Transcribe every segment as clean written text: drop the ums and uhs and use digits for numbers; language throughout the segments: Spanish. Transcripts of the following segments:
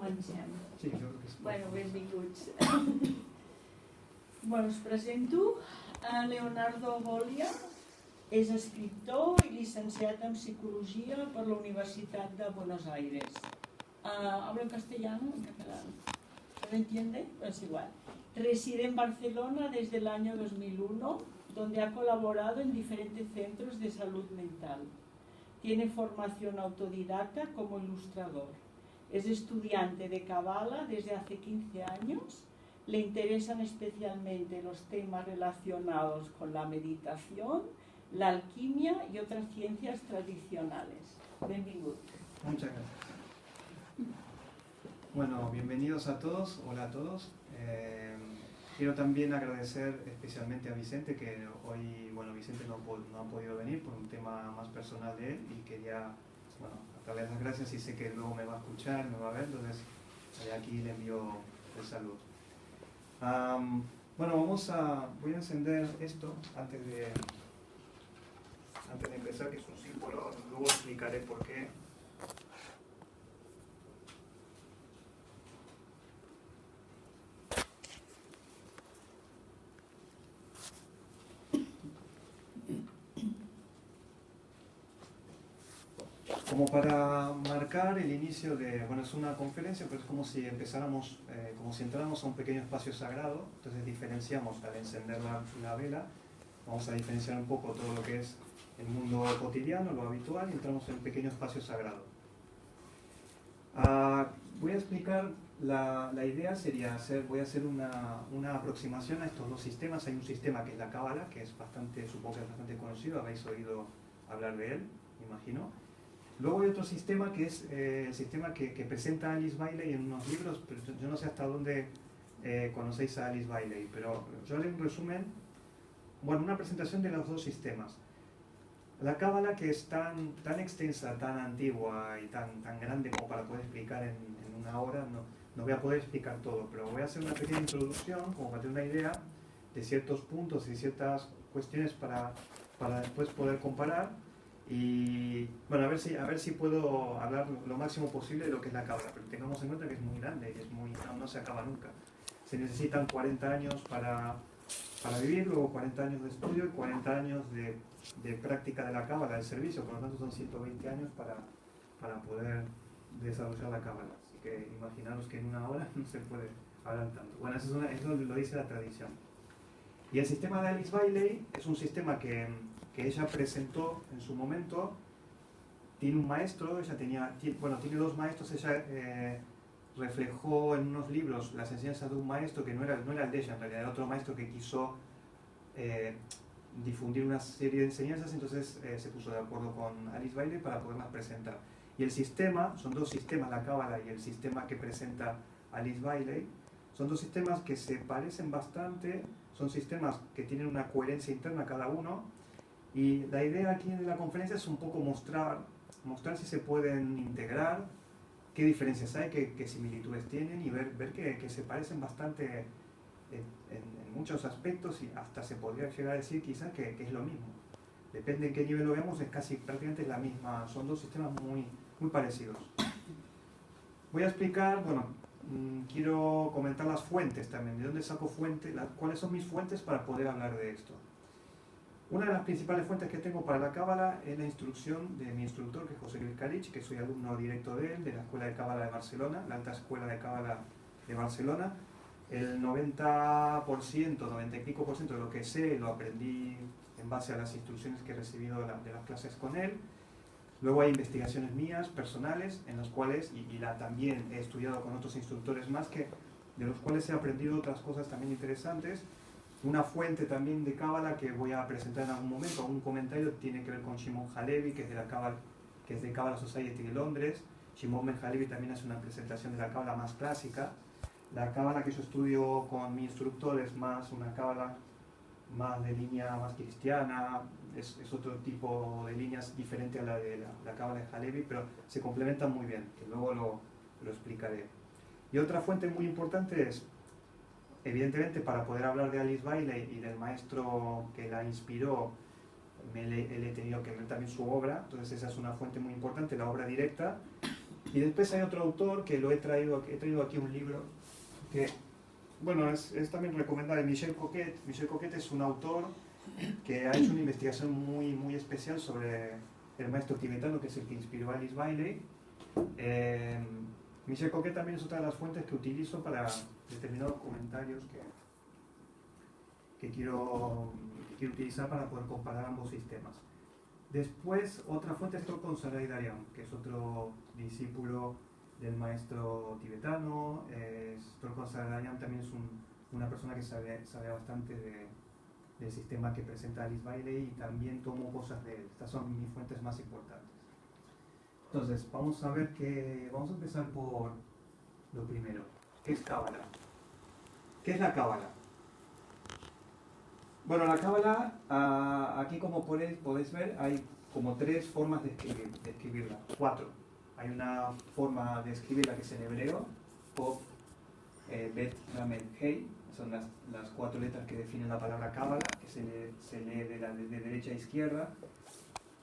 Comencem. Sí, jo crec que sí. Bueno, benvinguts. Bueno, us presento a Leonardo Bolia. És escriptor i llicenciat en Psicologia per la Universitat de Buenos Aires. ¿Hablo en castellano o en catalán? ¿Se me entiende? Es igual. Reside en Barcelona desde el año 2001, donde ha colaborado en diferentes centros de salud mental. Tiene formación autodidacta como ilustrador. Es estudiante de Kabbalah desde hace 15 años. Le interesan especialmente los temas relacionados con la meditación, la alquimia y otras ciencias tradicionales. Benvingut. Muchas gracias. Bueno, bienvenidos a todos. Hola a todos. Quiero también agradecer especialmente a Vicente, que hoy, bueno, Vicente no ha podido venir por un tema más personal de él y quería, bueno, darle las gracias y sé que luego me va a escuchar, me va a ver, entonces aquí le envío el saludo. Bueno, voy a encender esto antes de empezar, que es un símbolo, luego explicaré por qué. Como para marcar el inicio de, bueno, es una conferencia, pero es como si empezáramos, como si entráramos a un pequeño espacio sagrado. Entonces diferenciamos al encender la vela, vamos a diferenciar un poco todo lo que es el mundo cotidiano, lo habitual, y entramos en un pequeño espacio sagrado. Voy a explicar, la idea sería voy a hacer una aproximación a estos dos sistemas. Hay un sistema que es la Kabbalah, que es bastante, supongo que es bastante conocido, habéis oído hablar de él, me imagino. Luego hay otro sistema que es el sistema que presenta Alice Bailey en unos libros, pero yo no sé hasta dónde conocéis a Alice Bailey, pero yo haré un resumen, bueno, una presentación de los dos sistemas. La Kabbalah, que es tan extensa, tan antigua y tan grande como para poder explicar en una hora, no voy a poder explicar todo, pero voy a hacer una pequeña introducción como para tener una idea de ciertos puntos y ciertas cuestiones para después poder comparar. Y bueno, a ver si puedo hablar lo máximo posible de lo que es la Kabbalah, pero tengamos en cuenta que es muy grande y no se acaba nunca. Se necesitan 40 años para vivir, luego 40 años de estudio y 40 años de práctica de la Kabbalah, del servicio, por lo tanto son 120 años para poder desarrollar la Kabbalah. Así que imaginaros que en una hora no se puede hablar tanto. Bueno, eso lo dice la tradición. Y el sistema de Alice Bailey es un sistema que ella presentó en su momento. Tiene un maestro, tiene dos maestros. Ella reflejó en unos libros las enseñanzas de un maestro que no era el de ella, en realidad era otro maestro que quiso difundir una serie de enseñanzas, entonces se puso de acuerdo con Alice Bailey para poderlas presentar. Y el sistema, son dos sistemas, la Kabbalah y el sistema que presenta Alice Bailey, son dos sistemas que se parecen bastante, son sistemas que tienen una coherencia interna cada uno. Y la idea aquí en la conferencia es un poco mostrar si se pueden integrar, qué diferencias hay, qué similitudes tienen y ver que se parecen bastante en muchos aspectos y hasta se podría llegar a decir quizás que es lo mismo. Depende en qué nivel lo veamos, es prácticamente la misma, son dos sistemas muy parecidos. Voy a explicar, quiero comentar las fuentes también, de dónde saco fuentes, cuáles son mis fuentes para poder hablar de esto. Una de las principales fuentes que tengo para la Kabbalah es la instrucción de mi instructor, que es José Luis Kalich, que soy alumno directo de él, de la Escuela de Kabbalah de Barcelona, la Alta Escuela de Kabbalah de Barcelona. El 90 y pico por ciento de lo que sé lo aprendí en base a las instrucciones que he recibido de las clases con él. Luego hay investigaciones mías, personales, en las cuales, también he estudiado con otros instructores más, de los cuales he aprendido otras cosas también interesantes. Una fuente también de Kabbalah que voy a presentar en algún momento, un comentario, tiene que ver con Shimon Halevi, que es de Kabbalah Society de Londres. Shimon Ben Halevi también hace una presentación de la Kabbalah más clásica. La Kabbalah que yo estudio con mi instructor es más una Kabbalah más de línea más cristiana, es otro tipo de líneas diferente a la de la Kabbalah de Halevi, pero se complementan muy bien, que luego lo explicaré. Y otra fuente muy importante es, evidentemente, para poder hablar de Alice Bailey y del maestro que la inspiró, he tenido que ver también su obra, entonces esa es una fuente muy importante, la obra directa. Y después hay otro autor que he traído aquí un libro que, bueno, es también recomendable, Michel Coquet. Michel Coquet es un autor que ha hecho una investigación muy especial sobre el maestro tibetano, que es el que inspiró a Alice Bailey. Michel Coquet también es otra de las fuentes que utilizo para determinados comentarios que quiero utilizar para poder comparar ambos sistemas. Después, otra fuente es Torkon Saradarian, que es otro discípulo del maestro tibetano. Torkon Saradarian también es una persona que sabe bastante del sistema que presenta Alice Bailey, y también tomo cosas de él. Estas son mis fuentes más importantes. Entonces, vamos a empezar por lo primero. ¿Qué es Cábala? ¿Qué es la Cábala? Bueno, la Cábala, aquí como podéis ver, hay como 3 formas de escribirla, 4. Hay una forma de escribirla que es en hebreo, Pop, Bet, Lamed, Hei, son las 4 letras que definen la palabra Cábala, que se lee de derecha a izquierda.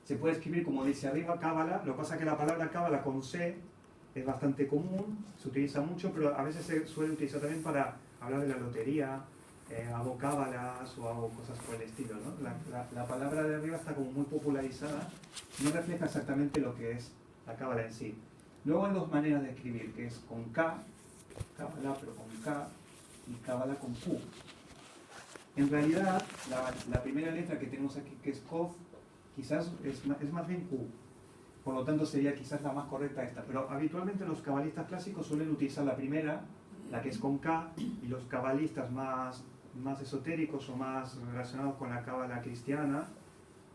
Se puede escribir como dice arriba, Cábala. Lo que pasa es que la palabra Cábala con C es bastante común, se utiliza mucho, pero a veces se suele utilizar también para hablar de la lotería. Hago cábalas o hago cosas por el estilo, ¿no? La palabra de arriba está como muy popularizada, no refleja exactamente lo que es la cábala en sí. Luego hay 2 maneras de escribir, que es con K, cábala pero con K, y cábala con Q. En realidad, la primera letra que tenemos aquí, que es Kof, quizás es más bien Q. Por lo tanto, sería quizás la más correcta esta. Pero habitualmente los cabalistas clásicos suelen utilizar la primera, la que es con K, y los cabalistas más esotéricos o más relacionados con la cábala cristiana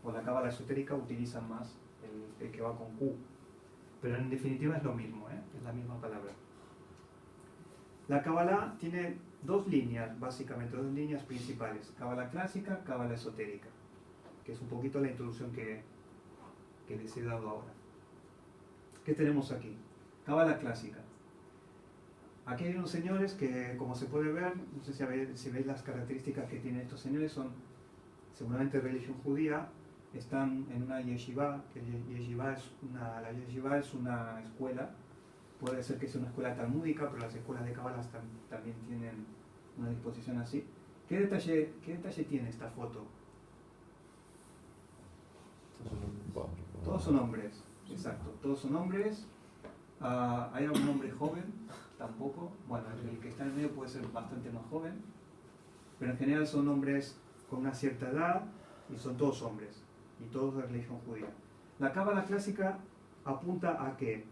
o la cábala esotérica utilizan más el que va con Q. Pero en definitiva es lo mismo, es la misma palabra. La cábala tiene 2 líneas, básicamente, 2 líneas principales: cábala clásica, cábala esotérica, que es un poquito la introducción que les he dado ahora. ¿Qué tenemos aquí? Cábala clásica. Aquí hay unos señores que, como se puede ver, no sé si veis las características que tienen estos señores, son seguramente religión judía, están en una yeshiva, que la yeshiva es una escuela, puede ser que sea una escuela talmúdica, pero las escuelas de cábala también tienen una disposición así. ¿Qué detalle tiene esta foto? Todos son hombres, exacto, todos son hombres. ¿Hay algún hombre joven? Tampoco. Bueno, el que está en el medio puede ser bastante más joven, pero en general son hombres con una cierta edad y son todos hombres, y todos de religión judía. La cábala clásica apunta a que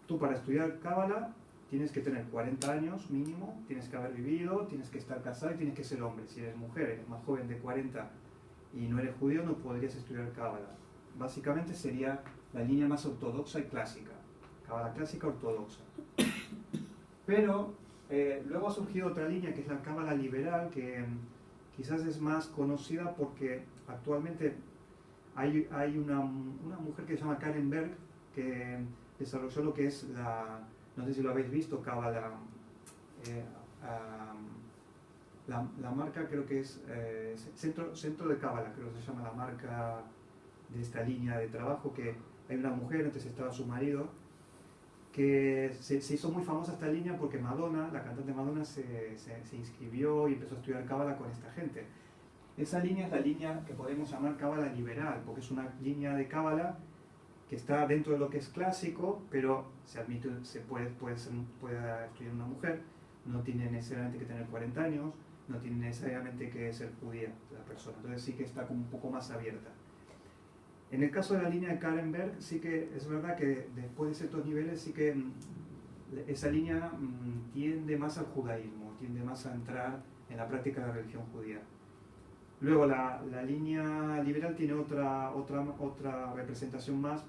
tú, para estudiar cábala, tienes que tener 40 años mínimo, tienes que haber vivido, tienes que estar casado y tienes que ser hombre. Si eres mujer, eres más joven de 40 y no eres judío, no podrías estudiar cábala. Básicamente sería la línea más ortodoxa y clásica, cábala clásica ortodoxa. Pero luego ha surgido otra línea, que es la cábala liberal, que quizás es más conocida porque actualmente hay una mujer que se llama Karen Berg, que desarrolló lo que es no sé si lo habéis visto, cábala, la marca creo que es Centro de Cábala, creo que se llama la marca de esta línea de trabajo, que hay una mujer, antes estaba su marido, que se hizo muy famosa esta línea porque Madonna, la cantante Madonna, se inscribió y empezó a estudiar cábala con esta gente. Esa línea es la línea que podemos llamar cábala liberal, porque es una línea de cábala que está dentro de lo que es clásico, pero se puede estudiar una mujer, no tiene necesariamente que tener 40 años, no tiene necesariamente que ser judía la persona, entonces sí que está como un poco más abierta. En el caso de la línea de Karen Berg, sí que es verdad que después de ciertos niveles, sí que esa línea tiende más al judaísmo, tiende más a entrar en la práctica de la religión judía. Luego la línea liberal tiene otra representación más,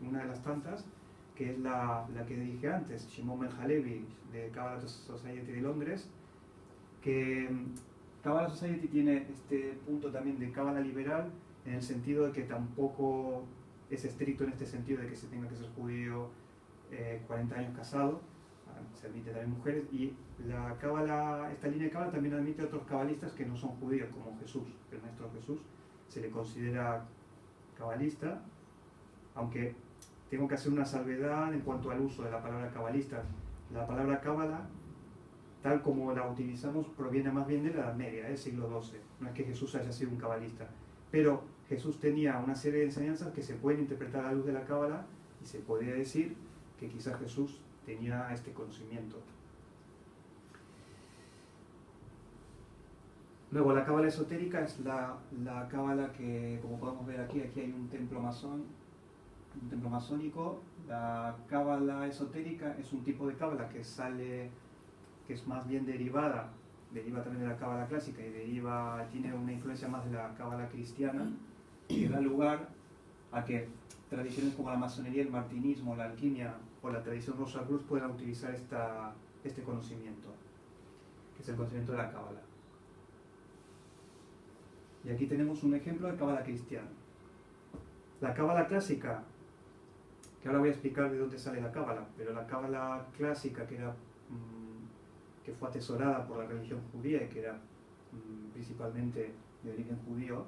una de las tantas, que es la que dije antes, Shimon Ben Halevi, de Kabbalah Society de Londres, que Kabbalah Society tiene este punto también de Kabbalah liberal, en el sentido de que tampoco es estricto en este sentido de que se tenga que ser judío, 40 años casado, se admite también mujeres, y esta línea de cábala también admite a otros cabalistas que no son judíos, como Jesús, el maestro Jesús se le considera cabalista, aunque tengo que hacer una salvedad en cuanto al uso de la palabra cabalista. La palabra cábala, tal como la utilizamos, proviene más bien de la Edad Media, del siglo XII. No es que Jesús haya sido un cabalista, pero Jesús tenía una serie de enseñanzas que se pueden interpretar a la luz de la cábala y se podría decir que quizás Jesús tenía este conocimiento. Luego, la cábala esotérica es la cábala que, como podemos ver aquí hay un templo masónico. La cábala esotérica es un tipo de cábala que es más bien deriva también de la cábala clásica y tiene una influencia más de la cábala cristiana, que da lugar a que tradiciones como la masonería, el martinismo, la alquimia o la tradición Rosacruz puedan utilizar este conocimiento, que es el conocimiento de la cábala. Y aquí tenemos un ejemplo de cábala cristiana. La cábala clásica, que ahora voy a explicar de dónde sale la cábala, pero la cábala clásica que fue atesorada por la religión judía y que era principalmente de origen judío,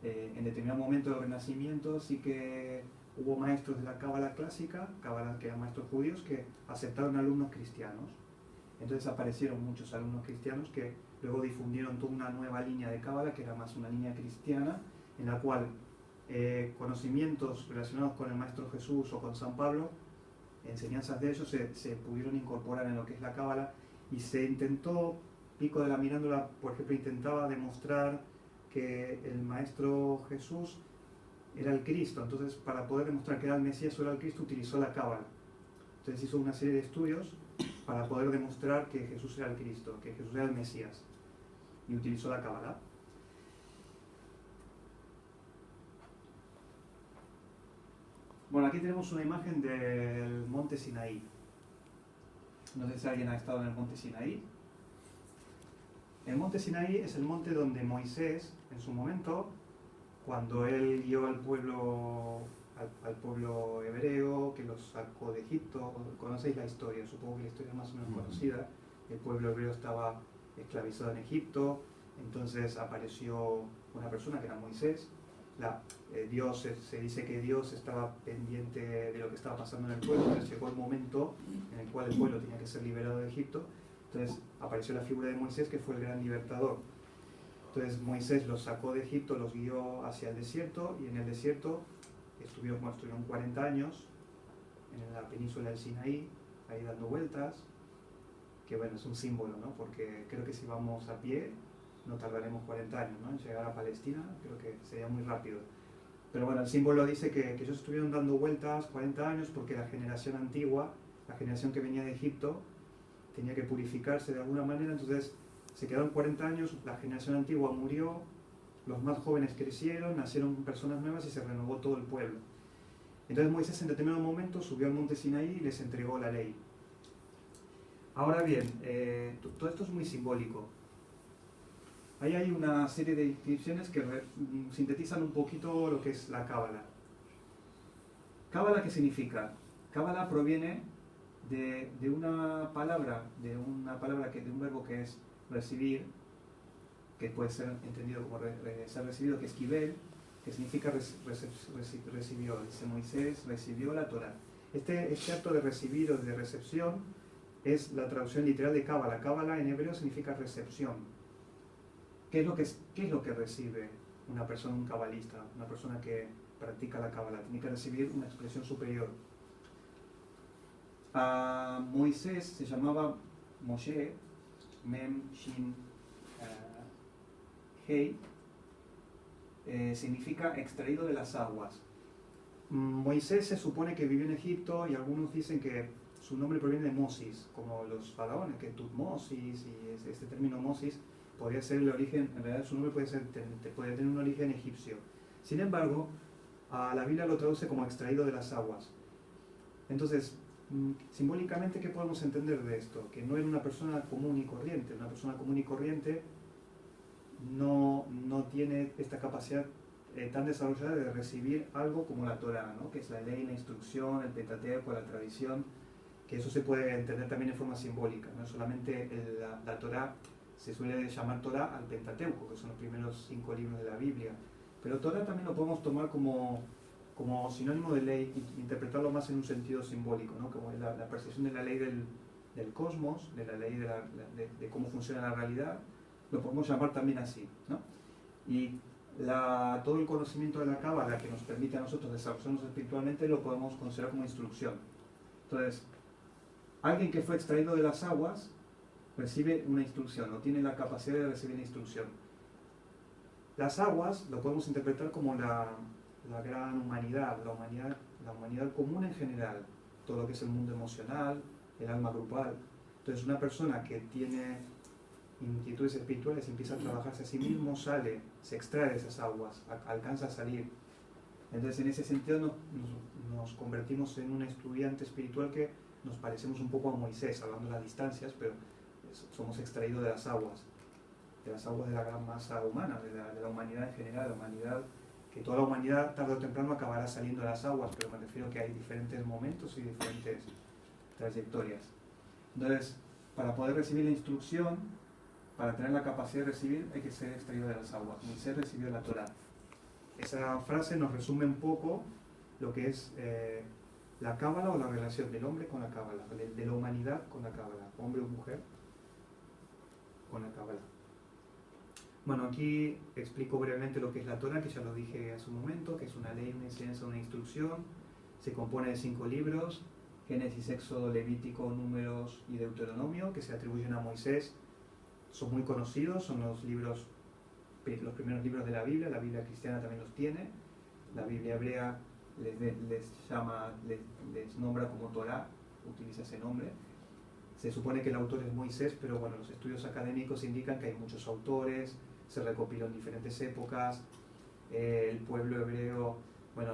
en determinado momento del Renacimiento sí que hubo maestros de la cábala clásica, que eran maestros judíos, que aceptaron alumnos cristianos. Entonces aparecieron muchos alumnos cristianos que luego difundieron toda una nueva línea de cábala, que era más una línea cristiana, en la cual conocimientos relacionados con el Maestro Jesús o con San Pablo, enseñanzas de ellos se pudieron incorporar en lo que es la cábala, y se intentó, Pico de la Mirándola, por ejemplo, intentaba demostrar que el Maestro Jesús era el Cristo. Entonces, para poder demostrar que era el Mesías o era el Cristo, utilizó la cábala. Entonces hizo una serie de estudios para poder demostrar que Jesús era el Cristo, que Jesús era el Mesías, y utilizó la cábala. Bueno, aquí tenemos una imagen del monte Sinaí. No sé si alguien ha estado en el monte Sinaí. El monte Sinaí es el monte donde Moisés, en su momento, cuando él guió al pueblo hebreo, que los sacó de Egipto, conocéis la historia, supongo que la historia es más o menos conocida. El pueblo hebreo estaba esclavizado en Egipto, entonces apareció una persona que era Moisés. Se dice que Dios estaba pendiente de lo que estaba pasando en el pueblo, entonces llegó el momento en el cual el pueblo tenía que ser liberado de Egipto. Entonces apareció la figura de Moisés, que fue el gran libertador. Entonces Moisés los sacó de Egipto, los guió hacia el desierto, y en el desierto estuvieron 40 años en la península del Sinaí, ahí dando vueltas, que bueno, es un símbolo, ¿no? Porque creo que si vamos a pie no tardaremos 40 años, ¿no? En llegar a Palestina, creo que sería muy rápido. Pero bueno, el símbolo dice que ellos estuvieron dando vueltas 40 años porque la generación antigua, la generación que venía de Egipto, tenía que purificarse de alguna manera, entonces se quedaron 40 años, la generación antigua murió, los más jóvenes crecieron, nacieron personas nuevas y se renovó todo el pueblo. Entonces Moisés en determinado momento subió al monte Sinaí y les entregó la ley. Ahora bien, todo esto es muy simbólico. Ahí hay una serie de inscripciones que sintetizan un poquito lo que es la cábala. ¿Cábala qué significa? Cábala proviene de una palabra, de un verbo que es recibir, que puede ser entendido como ser recibido, que es kibel, que significa recibió. Dice Moisés recibió la Torá. Este acto de recibir o de recepción es la traducción literal de cábala. Cábala en hebreo significa recepción. ¿Qué es lo que recibe una persona, un cabalista, una persona que practica la cábala? Tiene que recibir una expresión superior. A Moisés se llamaba Moshe, Mem, Shin, Hei, significa extraído de las aguas. Moisés se supone que vivió en Egipto, y algunos dicen que su nombre proviene de Mosis, como los faraones, que Tutmosis, y este término Mosis podría ser el origen, en realidad su nombre puede tener un origen egipcio. Sin embargo, a la Biblia lo traduce como extraído de las aguas. Entonces, simbólicamente, ¿qué podemos entender de esto? Que no era una persona común y corriente. Una persona común y corriente no tiene esta capacidad tan desarrollada de recibir algo como la Torá, ¿no? Que es la ley, la instrucción, el Pentateuco, la tradición, que eso se puede entender también en forma simbólica. No solamente la Torá. Se suele llamar Torá al Pentateuco, que son los primeros 5 libros de la Biblia. Pero Torá también lo podemos tomar como como sinónimo de ley, interpretarlo más en un sentido simbólico, ¿no? Como la percepción de la ley del cosmos, de la ley de cómo funciona la realidad, lo podemos llamar también así, ¿no? Y todo el conocimiento de la Cábala que nos permite a nosotros desarrollarnos espiritualmente lo podemos considerar como instrucción. Entonces, alguien que fue extraído de las aguas recibe una instrucción, o tiene la capacidad de recibir la instrucción. Las aguas lo podemos interpretar como la gran humanidad, la humanidad común en general, todo lo que es el mundo emocional, el alma grupal. Entonces, una persona que tiene inquietudes espirituales empieza a trabajarse a sí mismo, sale, se extrae de esas aguas, alcanza a salir. Entonces, en ese sentido nos convertimos en un estudiante espiritual que nos parecemos un poco a Moisés, hablando de las distancias, pero somos extraídos de las aguas de la gran masa humana, de la humanidad en general, la humanidad, que toda la humanidad tarde o temprano acabará saliendo de las aguas, pero me refiero a que hay diferentes momentos y diferentes trayectorias. Entonces, para poder recibir la instrucción, para tener la capacidad de recibir, hay que ser extraído de las aguas. Moisés recibió la Torá. Esa frase nos resume un poco lo que es la Cábala o la relación del hombre con la Cábala, de la humanidad con la Cábala, hombre o mujer con la Cábala. Bueno, aquí explico brevemente lo que es la Torá, que ya lo dije hace un momento, que es una ley, una enseñanza, una instrucción. Se compone de 5 libros, Génesis, Éxodo, Levítico, Números y Deuteronomio, que se atribuyen a Moisés. Son muy conocidos, son los primeros libros de la Biblia cristiana también los tiene. La Biblia hebrea les nombra como Torá, utiliza ese nombre. Se supone que el autor es Moisés, pero bueno, los estudios académicos indican que hay muchos autores, se recopiló en diferentes épocas. El pueblo hebreo, bueno,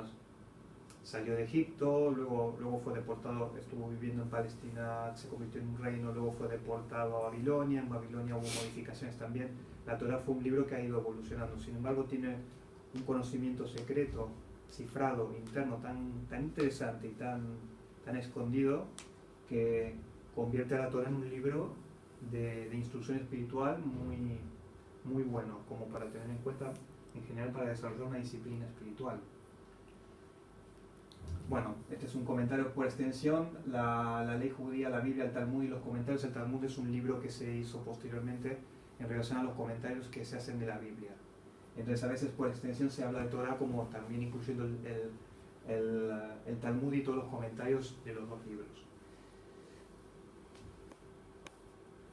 salió de Egipto, luego fue deportado, estuvo viviendo en Palestina, se convirtió en un reino, luego fue deportado a Babilonia. En Babilonia hubo modificaciones también. La Torá fue un libro que ha ido evolucionando, sin embargo tiene un conocimiento secreto, cifrado, interno, tan interesante y tan escondido, que convierte a la Torá en un libro de instrucción espiritual muy bueno, como para tener en cuenta en general para desarrollar una disciplina espiritual. Bueno, este es un comentario por extensión. La ley judía, la Biblia, el Talmud y los comentarios. El Talmud es un libro que se hizo posteriormente en relación a los comentarios que se hacen de la Biblia. Entonces, a veces por extensión se habla de Torah como también incluyendo el Talmud y todos los comentarios de los 2 libros.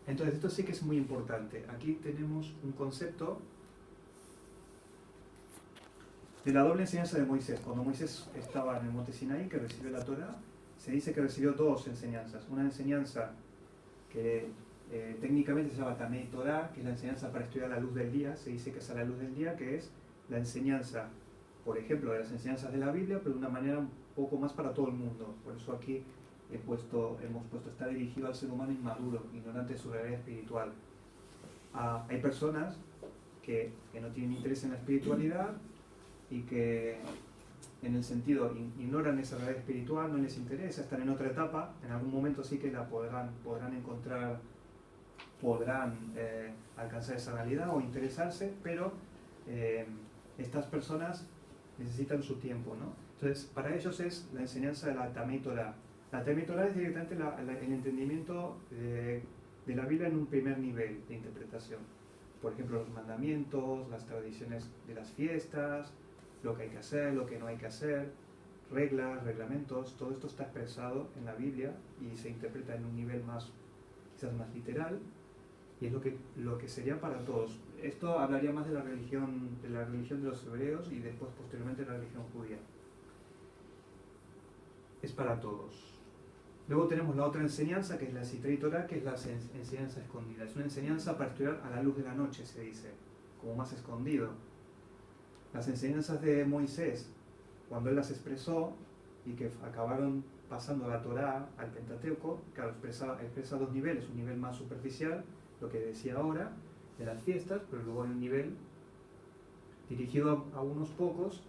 Entonces, esto sí que es muy importante. Aquí tenemos un concepto de la doble enseñanza de Moisés. Cuando Moisés estaba en el monte Sinaí, que recibió la Torá, se dice que recibió 2 enseñanzas. Una enseñanza que técnicamente se llama Tamei Torá, que es la enseñanza para estudiar la luz del día. Se dice que es a la luz del día, que es la enseñanza, por ejemplo, de las enseñanzas de la Biblia, pero de una manera un poco más para todo el mundo. Por eso aquí hemos puesto, está dirigido al ser humano inmaduro, ignorante de su realidad espiritual. Hay personas que no tienen interés en la espiritualidad y que en el sentido ignoran esa realidad espiritual, no les interesa, están en otra etapa. En algún momento sí que la podrán encontrar, podrán alcanzar esa realidad o interesarse, pero estas personas necesitan su tiempo, ¿no? Entonces, para ellos es la enseñanza de la Tamei Torá. La Tamei Torá es directamente el entendimiento de la Biblia en un primer nivel de interpretación. Por ejemplo, los mandamientos, las tradiciones de las fiestas, lo que hay que hacer, lo que no hay que hacer, reglas, reglamentos, todo esto está expresado en la Biblia y se interpreta en un nivel quizás más literal, y es lo que sería para todos. Esto hablaría más de la religión de los hebreos y después posteriormente de la religión judía. Es para todos. Luego tenemos la otra enseñanza, que es la Sitrei Torah, que es la enseñanza escondida. Es una enseñanza para estudiar a la luz de la noche, se dice, como más escondido. Las enseñanzas de Moisés, cuando él las expresó y que acabaron pasando a la Torá, al Pentateuco, claro, expresa 2 niveles, un nivel más superficial, lo que decía ahora, de las fiestas, pero luego hay un nivel dirigido a unos pocos,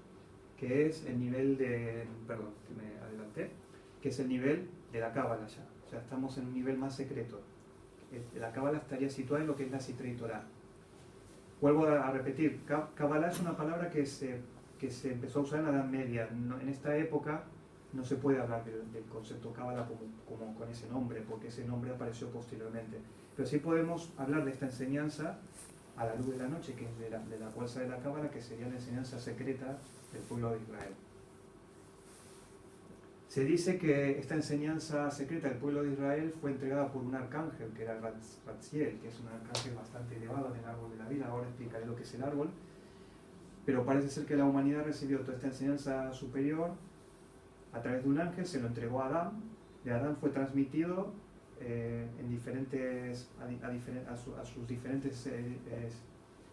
que es el nivel de, perdón, que me adelanté, que es el nivel de la Cábala ya. O sea, estamos en un nivel más secreto. La Cábala estaría situada en lo que es la Sitrei Torah. Vuelvo a repetir, Cábala es una palabra que se que se empezó a usar en la Edad Media. En esta época no se puede hablar del concepto cábala como con ese nombre, porque ese nombre apareció posteriormente. Pero sí podemos hablar de esta enseñanza a la luz de la noche, que es de la cual sale la cábala, que sería la enseñanza secreta del pueblo de Israel. Se dice que esta enseñanza secreta del pueblo de Israel fue entregada por un arcángel, que era Ratziel, que es un arcángel bastante elevado en el árbol de la vida. Ahora explicaré lo que es el árbol. Pero parece ser que la humanidad recibió toda esta enseñanza superior a través de un ángel, se lo entregó a Adán. De Adán fue transmitido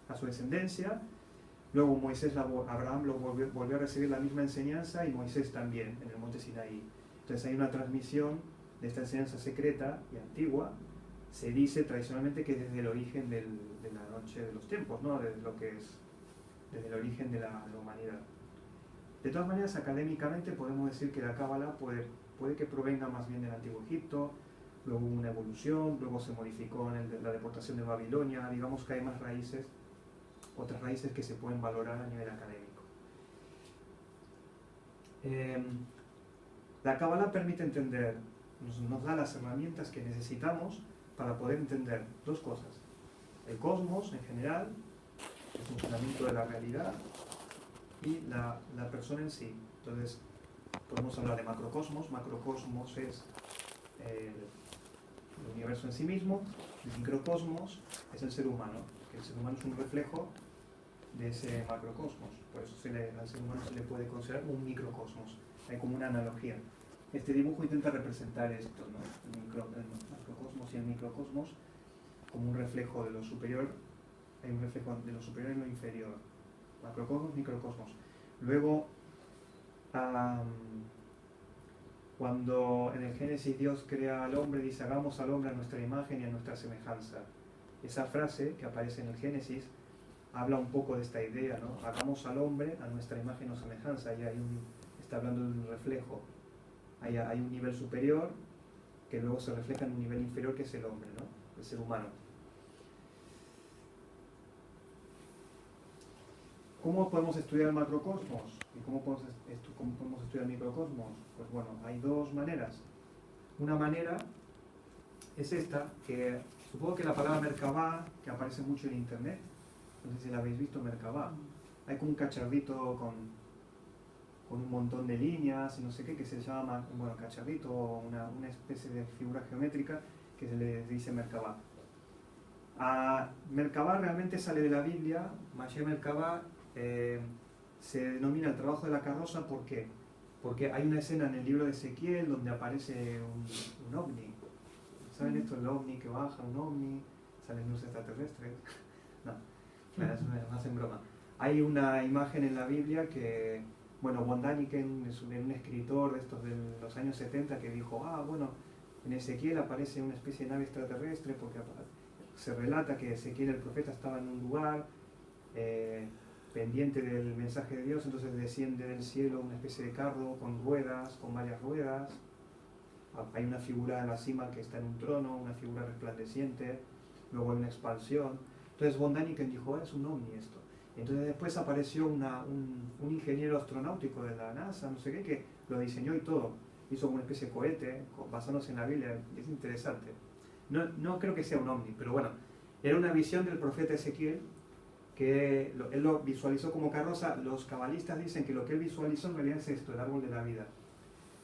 a su descendencia. Luego Abraham volvió a recibir la misma enseñanza, y Moisés también en el monte Sinaí. Entonces hay una transmisión de esta enseñanza secreta y antigua. Se dice tradicionalmente que desde el origen de la noche de los tiempos, ¿no? Desde el origen de la humanidad. De todas maneras, académicamente podemos decir que la cábala puede que provenga más bien del Antiguo Egipto. Luego hubo una evolución, luego se modificó en la deportación de Babilonia. Digamos que hay más raíces, otras raíces que se pueden valorar a nivel académico. La cábala permite entender, nos da las herramientas que necesitamos para poder entender dos cosas: el cosmos en general, el funcionamiento de la realidad, y la persona en sí. Entonces podemos hablar de macrocosmos. Macrocosmos es el universo en sí mismo. El microcosmos es el ser humano, que el ser humano es un reflejo de ese macrocosmos. Por eso al ser humano se le puede considerar un microcosmos. Hay como una analogía. Este dibujo intenta representar esto, ¿no? El macrocosmos y el microcosmos como un reflejo de lo superior. Hay un reflejo de lo superior y lo inferior. Macrocosmos, microcosmos. Luego, cuando en el Génesis Dios crea al hombre, dice: hagamos al hombre a nuestra imagen y a nuestra semejanza. Esa frase que aparece en el Génesis habla un poco de esta idea, ¿no? Hagamos al hombre a nuestra imagen o semejanza. Ahí está hablando de un reflejo. Hay un nivel superior que luego se refleja en un nivel inferior, que es el hombre, ¿no? El ser humano. ¿Cómo podemos estudiar el macrocosmos? ¿Y cómo podemos estudiar el microcosmos? Pues bueno, hay dos maneras. Una manera es esta, que supongo que la palabra Merkabah, que aparece mucho en internet, no sé si la habéis visto, Merkabah. Hay como un cacharrito con un montón de líneas y no sé qué, que se llama, bueno, cacharrito, o una especie de figura geométrica que se le dice Merkabah. Merkabah realmente sale de la Biblia. Mashiach Merkabah se denomina el trabajo de la carroza. ¿Por qué? Porque hay una escena en el libro de Ezequiel donde aparece un ovni. ¿Saben esto? El ovni que baja, un ovni, salen luces extraterrestres. No, es más en broma. Hay una imagen en la Biblia que, bueno, Von Daniken es un escritor de estos de los años 70 que dijo: bueno, en Ezequiel aparece una especie de nave extraterrestre, porque se relata que Ezequiel el profeta estaba en un lugar pendiente del mensaje de Dios. Entonces desciende del cielo una especie de carro con ruedas, con varias ruedas. Hay una figura en la cima que está en un trono, una figura resplandeciente. Luego hay una expansión. Entonces Von Daniken dijo: es un ovni esto. Entonces después apareció un ingeniero astronáutico de la NASA, no sé qué, que lo diseñó y todo. Hizo como una especie de cohete basándose en la Biblia. Es interesante. No creo que sea un ovni, pero bueno, era una visión del profeta Ezequiel, que él lo visualizó como carroza. Los cabalistas dicen que lo que él visualizó en realidad es esto, el árbol de la vida.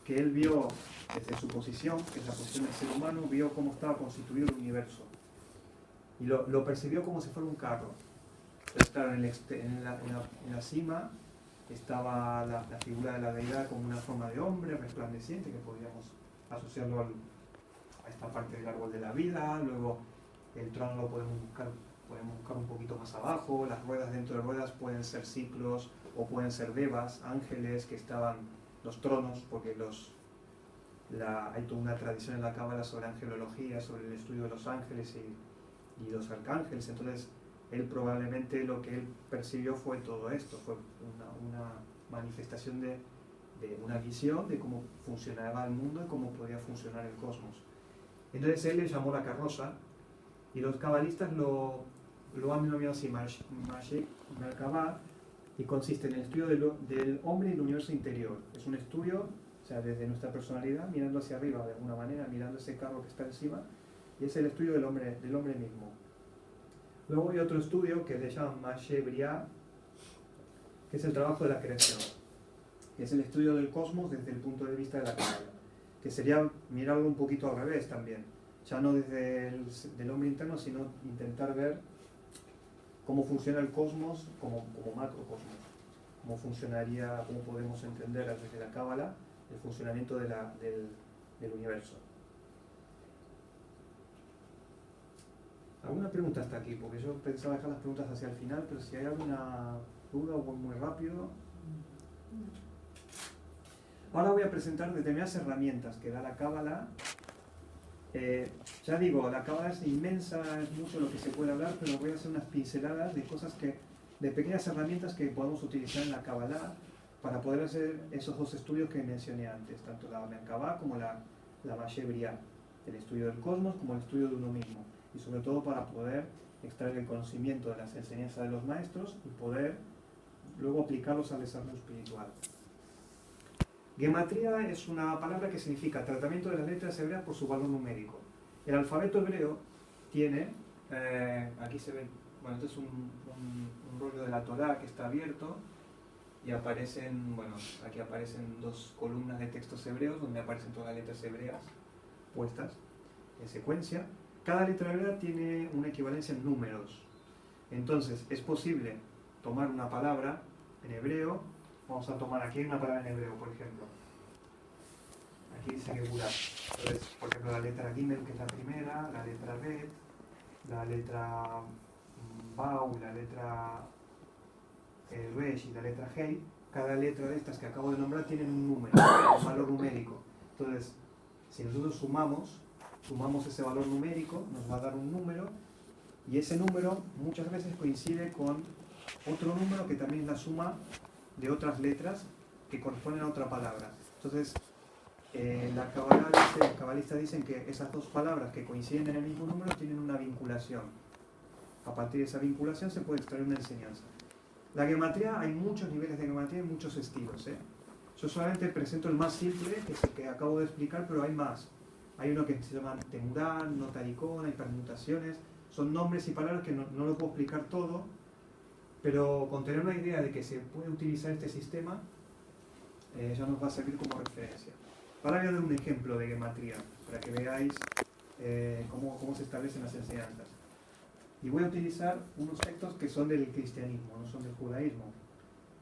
Que él vio desde su posición, que es la posición del ser humano, vio cómo estaba constituido el universo. Y lo percibió como si fuera un carro. Entonces, claro, en la cima estaba la figura de la deidad como una forma de hombre resplandeciente, que podríamos asociarlo a esta parte del árbol de la vida. Luego el trono lo podemos buscar un poquito más abajo. Las ruedas, dentro de ruedas pueden ser ciclos o pueden ser devas, ángeles que estaban, los tronos, porque hay toda una tradición en la Cábala sobre angelología, sobre el estudio de los ángeles y los arcángeles. Entonces él probablemente lo que él percibió fue todo esto, fue una manifestación de una visión de cómo funcionaba el mundo y cómo podía funcionar el cosmos. Entonces él le llamó la carroza, y los cabalistas lo han denominado así, Mashiach Merkabah, y consiste en el estudio del hombre y el universo interior. Es un estudio, o sea, desde nuestra personalidad, mirando hacia arriba de alguna manera, mirando ese carro que está encima, y es el estudio del hombre mismo. Luego hay otro estudio que le llaman Maché Bria, que es el trabajo de la creación, que es el estudio del cosmos desde el punto de vista de la Cábala, que sería mirarlo un poquito al revés también, ya no desde el hombre interno, sino intentar ver cómo funciona el cosmos como macrocosmos, cómo funcionaría, cómo podemos entender desde la Cábala el funcionamiento del universo. ¿Alguna pregunta hasta aquí? Porque yo pensaba dejar las preguntas hacia el final, pero si hay alguna duda o voy muy rápido. Ahora voy a presentar determinadas herramientas que da la Cábala. Ya digo, la Cábala es inmensa, es mucho lo que se puede hablar, pero voy a hacer unas pinceladas de cosas de pequeñas herramientas que podemos utilizar en la Cábala para poder hacer esos dos estudios que mencioné antes, tanto la Merkabah como la Maché Bria, el estudio del cosmos como el estudio de uno mismo, y sobre todo para poder extraer el conocimiento de las enseñanzas de los maestros y poder luego aplicarlos al desarrollo espiritual. Gematría es una palabra que significa tratamiento de las letras hebreas por su valor numérico. El alfabeto hebreo tiene, aquí se ve, bueno, esto es un rollo de la Torá que está abierto y aparecen, bueno, aquí aparecen dos columnas de textos hebreos donde aparecen todas las letras hebreas puestas en secuencia. Cada letra hebrea tiene una equivalencia en números. Entonces, es posible tomar una palabra en hebreo. Vamos a tomar aquí una palabra en hebreo, por ejemplo. Aquí dice Geburah. Entonces, por ejemplo, la letra Gimel, que es la primera, la letra Bet, la letra Bau, la letra Resh y la letra Hei. Cada letra de estas que acabo de nombrar tienen un número, un valor numérico. Entonces, si nosotros sumamos ese valor numérico, nos va a dar un número, y ese número muchas veces coincide con otro número que también es la suma de otras letras que corresponden a otra palabra. Entonces, los cabalistas dicen que esas dos palabras que coinciden en el mismo número tienen una vinculación. A partir de esa vinculación se puede extraer una enseñanza. La gematría, hay muchos niveles de gematría y muchos estilos. Yo solamente presento el más simple, que es el que acabo de explicar, pero hay más. Hay uno que se llama Temurán, Notaricón, hay permutaciones. Son nombres y palabras que no lo puedo explicar todo, pero con tener una idea de que se puede utilizar este sistema, ya nos va a servir como referencia. Ahora voy a dar un ejemplo de gematría, para que veáis cómo se establecen las enseñanzas. Y voy a utilizar unos textos que son del cristianismo, no son del judaísmo.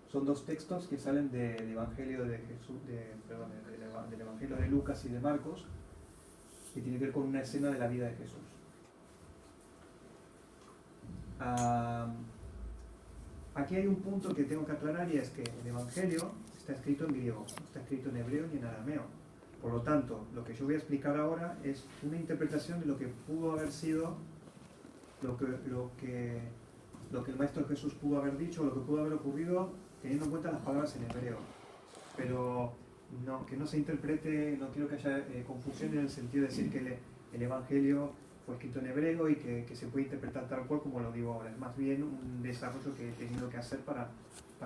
Son dos textos que salen del Evangelio de Jesús, del Evangelio de Lucas y de Marcos, que tiene que ver con una escena de la vida de Jesús. Aquí hay un punto que tengo que aclarar, y es que el Evangelio está escrito en griego, no está escrito en hebreo ni en arameo. Por lo tanto, lo que yo voy a explicar ahora es una interpretación de lo que pudo haber sido, lo que el Maestro Jesús pudo haber dicho, lo que pudo haber ocurrido teniendo en cuenta las palabras en hebreo. Pero que no se interprete, no quiero que haya confusión en el sentido de decir que el Evangelio fue escrito en hebreo y que se puede interpretar tal cual como lo digo ahora. Es más bien un desarrollo que he tenido que hacer para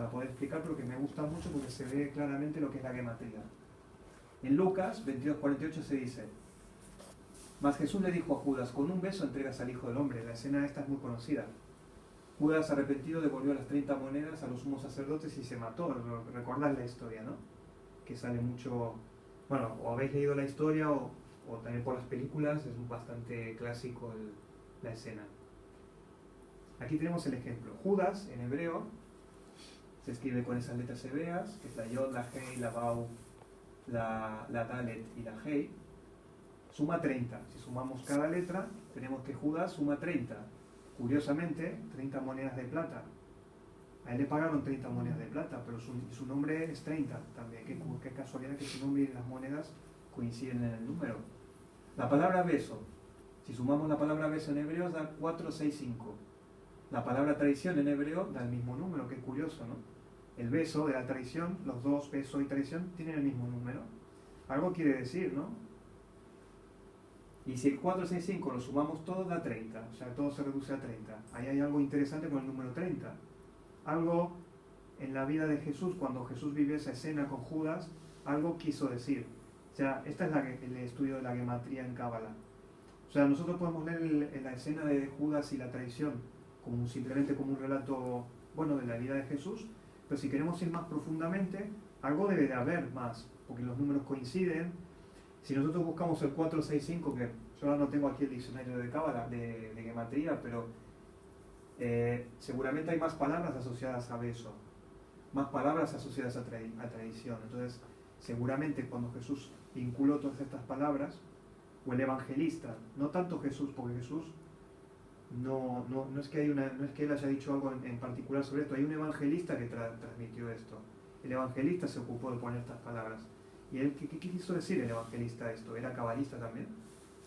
poder explicar, pero que me gusta mucho porque se ve claramente lo que es la gematría. En Lucas 22:48 se dice: mas Jesús le dijo a Judas, con un beso entregas al Hijo del Hombre. La escena esta es muy conocida. Judas, arrepentido, devolvió las 30 monedas a los sumos sacerdotes y se mató. Recordad la historia, ¿no? Que sale mucho, bueno, o habéis leído la historia o también por las películas, es bastante clásico la escena. Aquí tenemos el ejemplo. Judas, en hebreo, se escribe con esas letras hebreas, que es la Yod, la Hei, la Bau, la Dalet y la Hei, suma 30. Si sumamos cada letra, tenemos que Judas suma 30. Curiosamente, 30 monedas de plata. A él le pagaron 30 monedas de plata, pero su nombre es 30 también. Qué casualidad que su nombre y las monedas coinciden en el número. La palabra beso, si sumamos la palabra beso en hebreo, da 465. La palabra traición en hebreo da el mismo número, qué curioso, ¿no? El beso de la traición, los dos, beso y traición, tienen el mismo número. Algo quiere decir, ¿no? Y si el 465 lo sumamos todo, da 30. O sea, todo se reduce a 30. Ahí hay algo interesante con el número 30. Algo en la vida de Jesús, cuando Jesús vivió esa escena con Judas, algo quiso decir. O sea, este es el estudio de la gematría en Cábala. O sea, nosotros podemos leer la escena de Judas y la traición como simplemente como un relato, bueno, de la vida de Jesús, pero si queremos ir más profundamente, algo debe de haber más, porque los números coinciden. Si nosotros buscamos el 465, que yo ahora no tengo aquí el diccionario de Cábala, de gematría, pero seguramente hay más palabras asociadas a beso, más palabras asociadas a tradición. Entonces, seguramente cuando Jesús vinculó todas estas palabras, o el evangelista, no tanto Jesús, porque Jesús no es que no es que él haya dicho algo en particular sobre esto, hay un evangelista que transmitió esto. El evangelista se ocupó de poner estas palabras. ¿Y él qué quiso decir el evangelista esto? ¿Era cabalista también?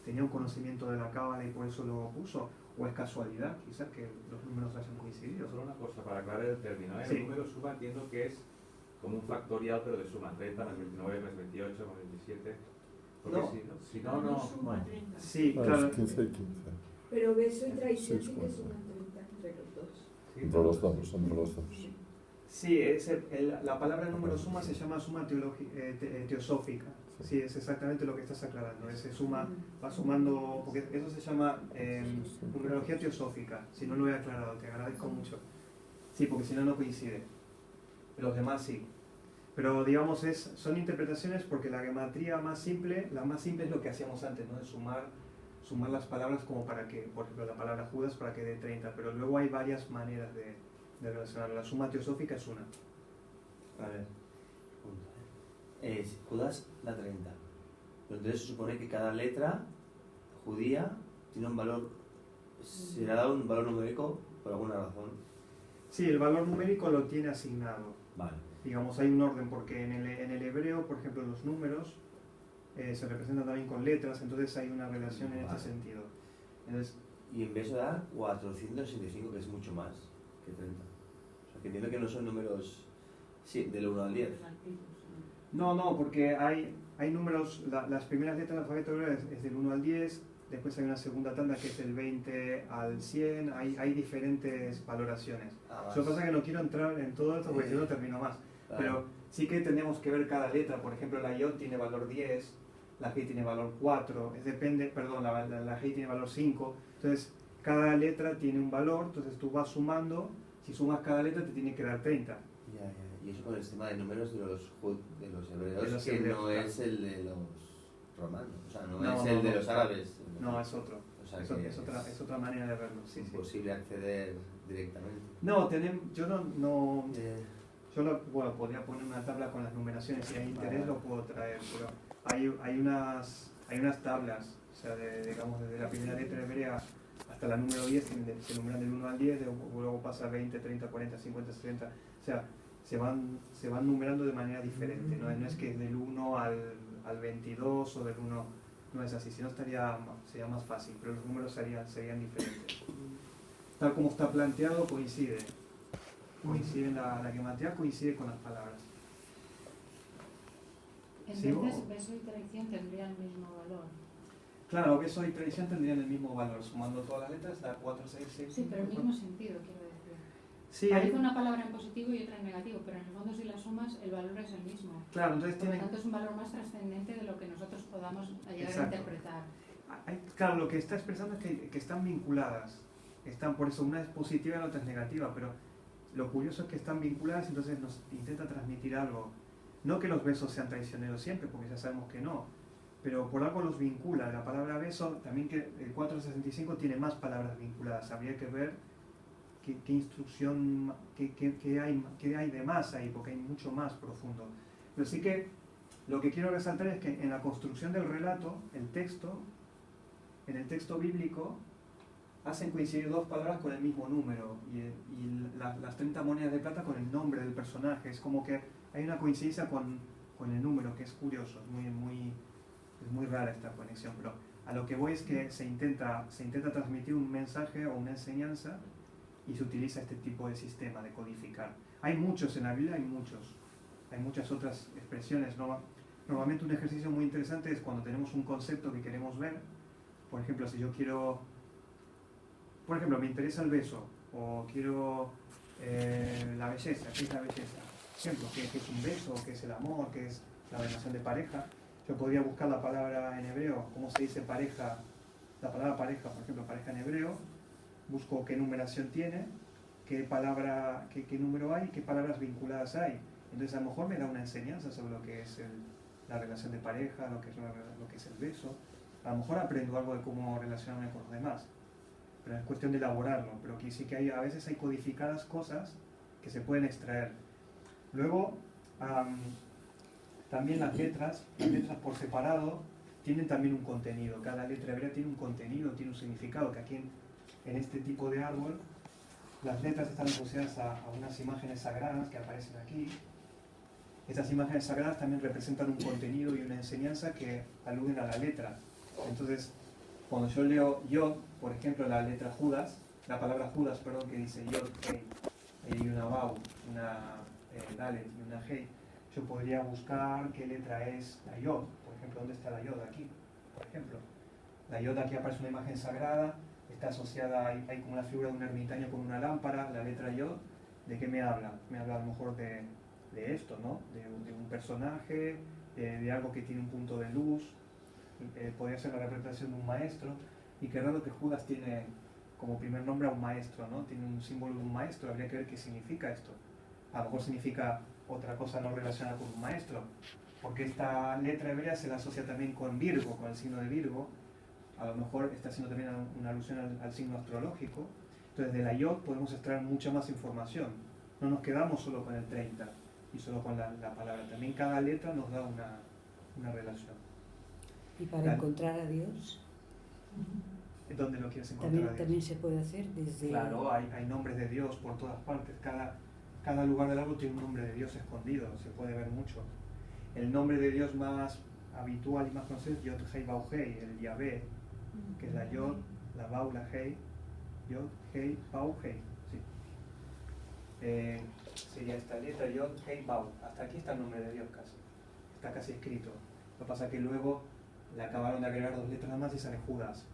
¿Tenía un conocimiento de la cábala y por eso lo puso? ¿O es casualidad, quizás, que los números hayan coincidido? Solo una cosa, para aclarar el término. Sí. El número suma entiendo que es como un factorial, pero de suma 30 más 29 más 28 más 27. Porque No. si no, no. Suma 30. Sí, Ah, claro. es 15 y 15. Pero beso y traición Sí, sí es que bueno. suman 30 entre los dos. Sí, Entre los dos, entre los dos. Sí, la palabra número suma se llama suma teosófica. Sí, es exactamente lo que estás aclarando. Ese suma va sumando, porque eso se llama numerología teosófica. Si no lo he aclarado, te agradezco mucho. Sí, porque si no, no coincide. Los demás sí. Pero digamos, son interpretaciones porque la gematría la más simple es lo que hacíamos antes, ¿no? De sumar las palabras como para que, por ejemplo, la palabra Judas para que dé 30, pero luego hay varias maneras de relacionarlo. La suma teosófica es una. A ver, Judas da 30. Pero entonces se supone que cada letra judía tiene un valor, se le ha dado un valor numérico por alguna razón. Sí, el valor numérico lo tiene asignado. Vale. Digamos, hay un orden, porque en el hebreo, por ejemplo, los números se representan también con letras, entonces hay una relación en este sentido. Entonces, Y en beso da 465, que es mucho más que 30. O sea, que entiendo que no son números, sí, del 1 al 10. no, porque hay números, las primeras letras del alfabeto hebreo es del 1 al 10, después hay una segunda tanda que es del 20 al 100, hay diferentes valoraciones. Lo que pasa es que no quiero entrar en todo esto porque si no termino más. Vale. Pero sí que tenemos que ver cada letra. Por ejemplo, la Yod tiene valor 10, la G tiene valor 4, la G tiene valor 5. Entonces, cada letra tiene un valor, entonces tú vas sumando. Si sumas cada letra te tiene que dar 30. Ya. Y eso con el sistema de números de los hebreos, De los que hebreos, no claro. es el de los romanos, o sea, no, No, es el de no. los árabes. No, es otro. O sea, Es, que es otra manera de verlo. Sí, sí. imposible acceder directamente. No, yo no Eh, bueno, podría poner una tabla con las numeraciones, si hay interés lo puedo traer, pero hay unas tablas, o sea, digamos, desde la primera letra hebrea hasta la número 10, se numeran del 1 al 10, luego pasa 20, 30, 40, 50, 60, o sea, se van numerando de manera diferente, no es que es del 1 al 22 o del 1, no es así, si no sería más fácil, pero los números serían diferentes. Tal como está planteado coincide la gematría coincide con las palabras. ¿Sigo? Entonces, beso y traición tendrían el mismo valor. Claro, beso y traición tendrían el mismo valor, sumando todas las letras da 4, 6, 6. Sí, pero el mismo sentido, quiero decir. Sí, Parece una palabra en positivo y otra en negativo, pero en el fondo si las sumas, el valor es el mismo. claro, entonces Por lo tienen. tanto, es un valor más trascendente de lo que nosotros podamos llegar Exacto. a interpretar. Claro, lo que está expresando es que están vinculadas. Por eso una es positiva y la otra es negativa, pero lo curioso es que están vinculadas, entonces nos intenta transmitir algo. No que los besos sean traicioneros siempre, porque ya sabemos que no, pero por algo los vincula. La palabra beso, también que el 465 tiene más palabras vinculadas. Habría que ver qué instrucción, qué hay de más ahí, porque hay mucho más profundo. Pero sí que lo que quiero resaltar es que en la construcción del relato, en el texto bíblico, hacen coincidir dos palabras con el mismo número y las 30 monedas de plata con el nombre del personaje. Es como que hay una coincidencia con el número, que es curioso, es muy rara esta conexión, pero a lo que voy es que se intenta transmitir un mensaje o una enseñanza y se utiliza este tipo de sistema de codificar. Hay muchos en la Biblia, hay muchas otras expresiones. Normalmente un ejercicio muy interesante es cuando tenemos un concepto que queremos ver. Por ejemplo, si yo quiero, me interesa el beso, o quiero la belleza, ¿qué es la belleza? Por ejemplo, ¿qué es un beso? ¿Qué es el amor? ¿Qué es la relación de pareja? Yo podría buscar la palabra en hebreo, cómo se dice pareja, la palabra pareja, por ejemplo, pareja en hebreo, busco qué numeración tiene, qué palabra, qué número hay, qué palabras vinculadas hay. Entonces a lo mejor me da una enseñanza sobre lo que es la relación de pareja, lo que es el beso. A lo mejor aprendo algo de cómo relacionarme con los demás, pero es cuestión de elaborarlo. Pero que sí que a veces hay codificadas cosas que se pueden extraer. Luego, también las letras por separado tienen también un contenido. Cada letra hebrea tiene un contenido, tiene un significado, que aquí en este tipo de árbol las letras están asociadas a unas imágenes sagradas que aparecen aquí. Estas imágenes sagradas también representan un contenido y una enseñanza que aluden a la letra. Entonces, cuando yo leo Yod, por ejemplo, la letra Judas, la palabra Judas, perdón, que dice Yod, Hei, hay una Bau, una Dalet y una Hei, yo podría buscar qué letra es la Yod. Por ejemplo, ¿dónde está la Yod? Aquí, por ejemplo. La Yod aquí aparece una imagen sagrada, está asociada, hay como una figura de un ermitaño con una lámpara, la letra Yod. ¿De qué me habla? Me habla a lo mejor de esto, ¿no? De un personaje, de algo que tiene un punto de luz. Podría ser la representación de un maestro. Y qué raro que Judas tiene como primer nombre a un maestro, ¿no? Tiene un símbolo de un maestro, habría que ver qué significa esto. A lo mejor significa otra cosa no relacionada con un maestro, porque esta letra hebrea se la asocia también con Virgo, con el signo de Virgo. A lo mejor está haciendo también una alusión al signo astrológico. Entonces de la Yod podemos extraer mucha más información. No nos quedamos solo con el 30 y solo con la palabra. También cada letra nos da una relación. ¿Y para encontrar a Dios? ¿Dónde lo quieres encontrar a Dios? También se puede hacer desde... Claro, hay nombres de Dios por todas partes. Cada lugar del árbol tiene un nombre de Dios escondido, se puede ver mucho. El nombre de Dios más habitual y más conocido es Yod Hei Bau Hei, el Yahvé, que es la Yod, la Bau, la Hei, Yod Hei Bau Hei. Sí. Sería esta letra Yod Hei Bau. Hasta aquí está el nombre de Dios casi. Está casi escrito. Lo que pasa es que luego le acabaron de agregar 2 letras más y sale Judas.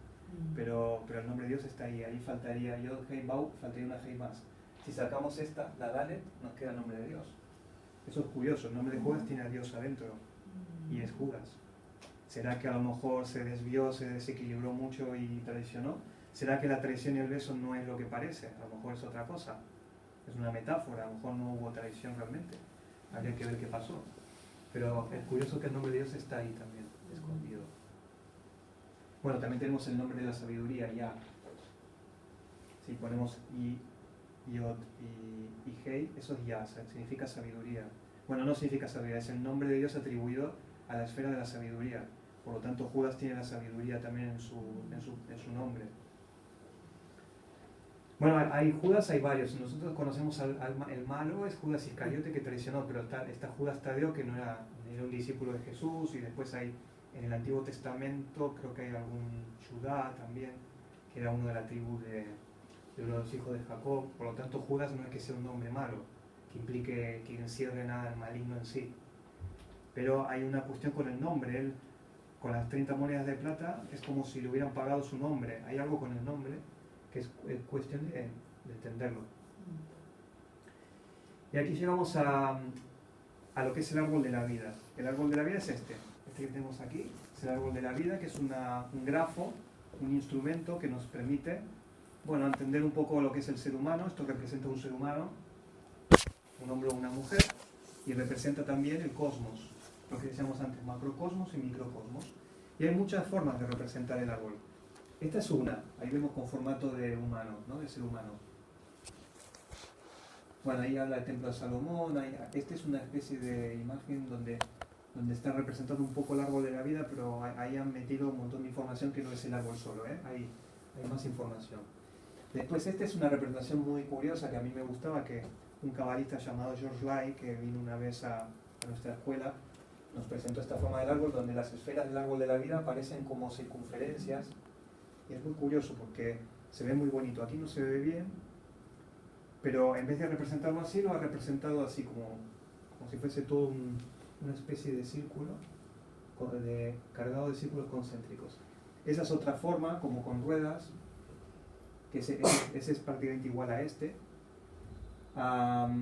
Pero el nombre de Dios está ahí. Ahí faltaría Yod Hei Bau, faltaría una Hei más. Si sacamos esta, la Dalet, nos queda el nombre de Dios. Eso es curioso. El nombre de Judas tiene a Dios adentro y es Judas. ¿Será que a lo mejor se desvió, se desequilibró mucho y traicionó? ¿Será que la traición y el beso no es lo que parece? A lo mejor es otra cosa. Es una metáfora. A lo mejor no hubo traición realmente. Habría que ver qué pasó. Pero es curioso que el nombre de Dios está ahí también, escondido. Bueno, también tenemos el nombre de la sabiduría, Ya. Si ponemos Yod y Hei, eso es Ya, significa sabiduría. Bueno, no significa sabiduría, es el nombre de Dios atribuido a la esfera de la sabiduría. Por lo tanto, Judas tiene la sabiduría también en su nombre. Bueno, Judas hay varios. Nosotros conocemos el malo, es Judas Iscariote que traicionó, pero está Judas Tadeo, que no era un discípulo de Jesús, y después hay en el Antiguo Testamento, creo que hay algún Judá también, que era uno de la tribu de uno de los hijos de Jacob. Por lo tanto, Judas no es que sea un nombre malo, que implique que encierre nada maligno en sí. Pero hay una cuestión con el nombre. Él, con las 30 monedas de plata, es como si le hubieran pagado su nombre. Hay algo con el nombre que es cuestión de entenderlo. Y aquí llegamos a lo que es el árbol de la vida. El árbol de la vida es este que tenemos aquí, es el árbol de la vida, que es un grafo, un instrumento que nos permite, bueno, entender un poco lo que es el ser humano. Esto representa un ser humano, un hombre o una mujer, y representa también el cosmos, lo que decíamos antes, macrocosmos y microcosmos. Y hay muchas formas de representar el árbol. Esta es una, ahí vemos con formato de humano, ¿no? De ser humano. Bueno, ahí habla del templo de Salomón. Esta es una especie de imagen donde está representado un poco el árbol de la vida, pero ahí han metido un montón de información que no es el árbol solo, ¿eh? Hay más información. Después, esta es una representación muy curiosa que a mí me gustaba, que un cabalista llamado George Lai, que vino una vez a nuestra escuela, nos presentó esta forma del árbol, donde las esferas del árbol de la vida aparecen como circunferencias, y es muy curioso porque se ve muy bonito. Aquí no se ve bien, pero en vez de representarlo así, lo ha representado así como si fuese todo una especie de círculo cargado de círculos concéntricos. Esa es otra forma, como con ruedas, que ese es prácticamente igual a este.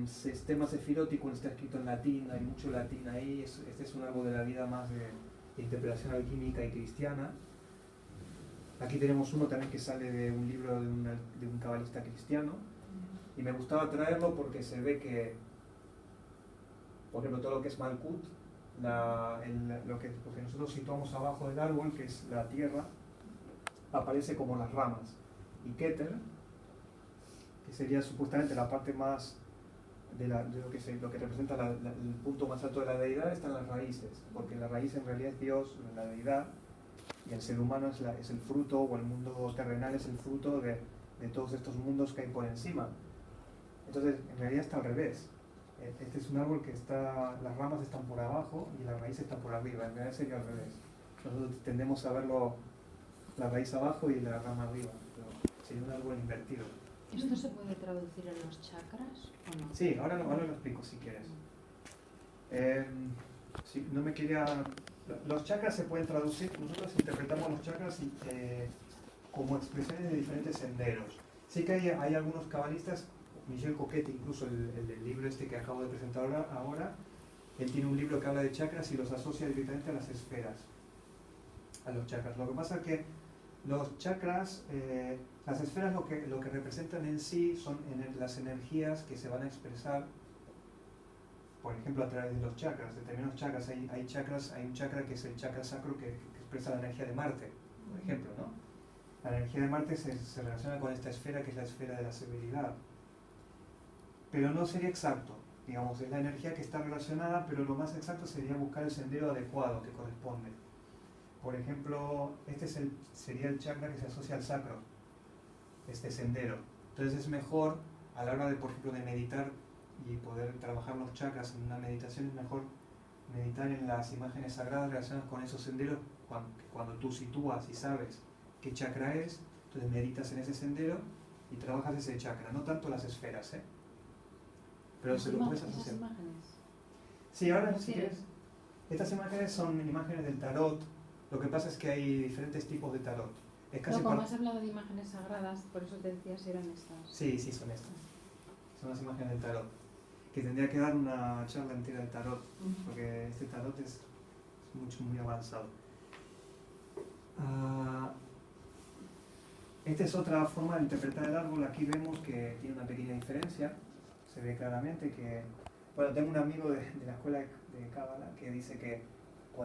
Sistema sefirótico está escrito en latín, hay mucho latín ahí. Este es un árbol de la vida más de interpretación alquímica y cristiana. Aquí tenemos uno también que sale de un libro de un cabalista cristiano. Y me gustaba traerlo porque se ve que, por ejemplo, todo lo que es Malkut, lo que nosotros situamos abajo del árbol, que es la tierra, aparece como las ramas. Y Keter, que sería supuestamente la parte más de lo que representa el punto más alto de la deidad, están las raíces, porque la raíz en realidad es Dios, la deidad, y el ser humano es el fruto, o el mundo terrenal es el fruto de todos estos mundos que hay por encima. Entonces, en realidad está al revés. Este es un árbol que las ramas están por abajo y la raíz está por arriba. En realidad sería al revés. Nosotros tendemos a verlo la raíz abajo y la rama arriba, pero sería un árbol invertido. ¿Esto se puede traducir en los chakras o no? Sí, ahora lo explico si quieres. No me quería... Los chakras se pueden traducir, nosotros interpretamos los chakras como expresiones de diferentes senderos. Sí que hay algunos cabalistas, Michel Coquette, incluso el libro este que acabo de presentar ahora, él tiene un libro que habla de chakras y los asocia directamente a las esferas, a los chakras. Lo que pasa es que los chakras, las esferas lo que representan en sí son las energías que se van a expresar, por ejemplo, a través de los chakras. Determinados chakras, hay un chakra que es el chakra sacro que expresa la energía de Marte, por ejemplo, ¿no? La energía de Marte se relaciona con esta esfera que es la esfera de la severidad. Pero no sería exacto, digamos, es la energía que está relacionada, pero lo más exacto sería buscar el sendero adecuado que corresponde. Por ejemplo, sería el chakra que se asocia al sacro, este sendero. Entonces es mejor, a la hora de, por ejemplo, de meditar y poder trabajar los chakras en una meditación, es mejor meditar en las imágenes sagradas relacionadas con esos senderos. Cuando tú sitúas y sabes qué chakra es, entonces meditas en ese sendero y trabajas ese chakra, no tanto las esferas, pero se lo puedes asociar. ¿Esas imágenes? Sí, ahora si quieres. Estas imágenes son imágenes del tarot. Lo que pasa es que hay diferentes tipos de tarot. Es casi Como has hablado de imágenes sagradas, por eso te decía si eran estas. Sí, son estas. Son las imágenes del tarot. Que tendría que dar una charla entera del tarot, porque este tarot es muy avanzado. Esta es otra forma de interpretar el árbol. Aquí vemos que tiene una pequeña diferencia. Se ve claramente que... Bueno, tengo un amigo de la escuela de Cábala que dice que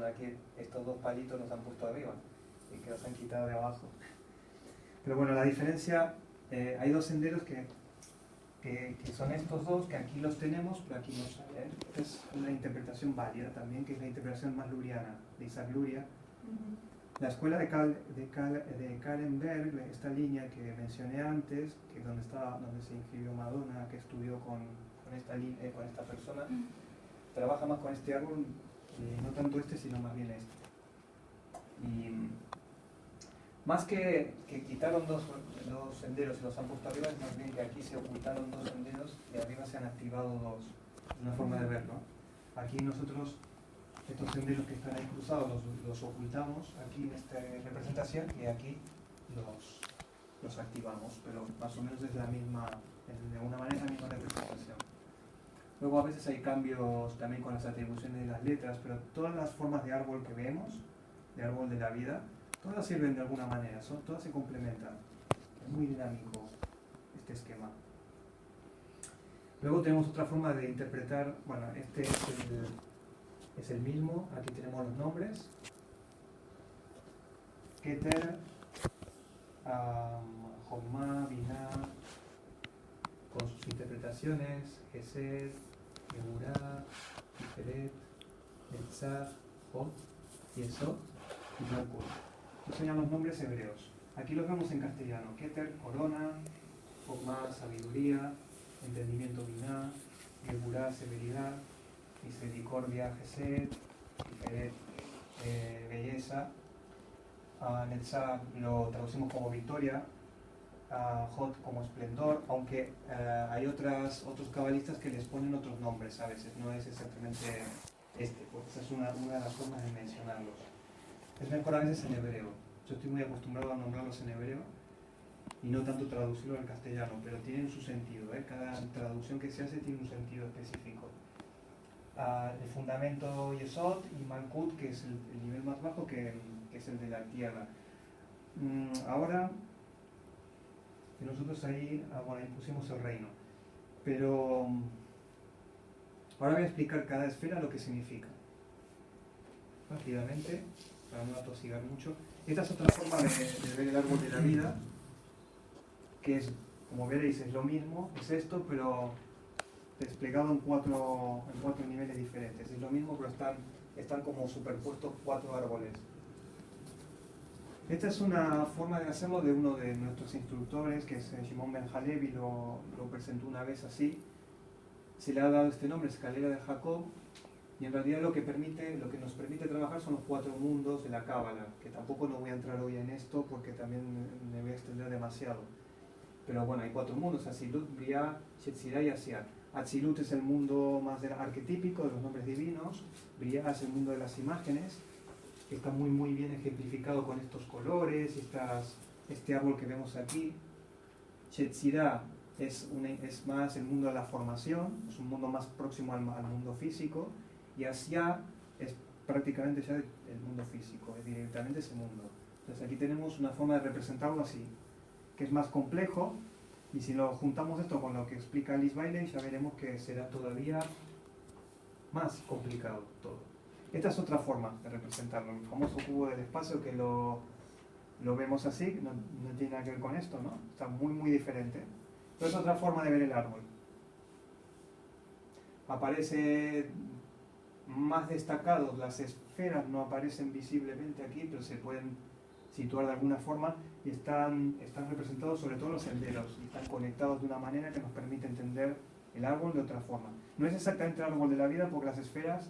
aquí estos dos palitos los han puesto arriba y que los han quitado de abajo. Pero bueno, la diferencia, hay dos senderos que son estos dos, que aquí los tenemos, pero aquí no salen. Esta es una interpretación válida también, que es la interpretación más luriana, de Isaac Luria. La escuela de Kahlenberg, esta línea que mencioné antes, que donde se inscribió Madonna, que estudió con esta persona, trabaja más con este árbol, no tanto este, sino más bien este. Y más que quitaron dos senderos y los han puesto arriba, es más bien que aquí se ocultaron dos senderos y arriba se han activado dos. Es una forma de verlo. Aquí nosotros, estos senderos que están ahí cruzados, los ocultamos aquí en esta representación y aquí los activamos, pero más o menos es de alguna manera la misma representación. Luego a veces hay cambios también con las atribuciones de las letras, pero todas las formas de árbol que vemos, de árbol de la vida, todas sirven de alguna manera, todas se complementan. Es muy dinámico este esquema. Luego tenemos otra forma de interpretar, bueno, este es el mismo, aquí tenemos los nombres. Keter, Jomá, Binah, con sus interpretaciones, Gesed, Geburah, Tiferet, Netzach, Hod, Yesod y Malkut. Estos serían los nombres hebreos. Aquí los vemos en castellano. Keter, corona, Jomá, sabiduría, entendimiento, Binah, Geburah, severidad, misericordia, Gesed, Tiferet, belleza. Netzach lo traducimos como victoria, Hod como esplendor, aunque hay otros cabalistas que les ponen otros nombres a veces, no es exactamente porque esa es una de las formas de mencionarlos. Es mejor a veces en hebreo. Yo estoy muy acostumbrado a nombrarlos en hebreo, y no tanto traducirlo en castellano, pero tienen su sentido, ¿eh? Cada traducción que se hace tiene un sentido específico. El fundamento Yesod y Malkut, que es el nivel más bajo, que es el de la tierra. Ahora, nosotros ahí, bueno, ahí pusimos el reino, pero ahora voy a explicar cada esfera lo que significa. Rápidamente, para no atosigar mucho. Esta es otra forma de ver el árbol de la vida, que es, como veréis, es lo mismo, es esto, pero desplegado en cuatro niveles diferentes. Es lo mismo, pero están como superpuestos 4 árboles. Esta es una forma de hacerlo de uno de nuestros instructores, que es Shimon Ben Halevi, lo presentó una vez así. Se le ha dado este nombre, escalera de Jacob, y en realidad lo que nos permite trabajar son los 4 mundos de la Cábala, que tampoco no voy a entrar hoy en esto porque también me voy a extender demasiado. Pero bueno, hay 4 mundos: Atzilut, Briah, Yetzirah y Asiat. Atzilut es el mundo más arquetípico de los nombres divinos, Briah es el mundo de las imágenes, que está muy muy bien ejemplificado con estos colores, este árbol que vemos aquí. Yetzirah es más el mundo de la formación, es un mundo más próximo al mundo físico, y Asiat es prácticamente ya el mundo físico, es directamente ese mundo. Entonces aquí tenemos una forma de representarlo así, que es más complejo, y si lo juntamos esto con lo que explica Alice Bailey, ya veremos que será todavía más complicado todo. Esta es otra forma de representarlo, el famoso cubo del espacio, que lo vemos así, no tiene nada que ver con esto, ¿no? Está muy muy diferente. Pero es otra forma de ver el árbol. Aparece más destacados, las esferas no aparecen visiblemente aquí, pero se pueden situar de alguna forma, y están representados sobre todo los senderos, y están conectados de una manera que nos permite entender el árbol de otra forma. No es exactamente el árbol de la vida porque las esferas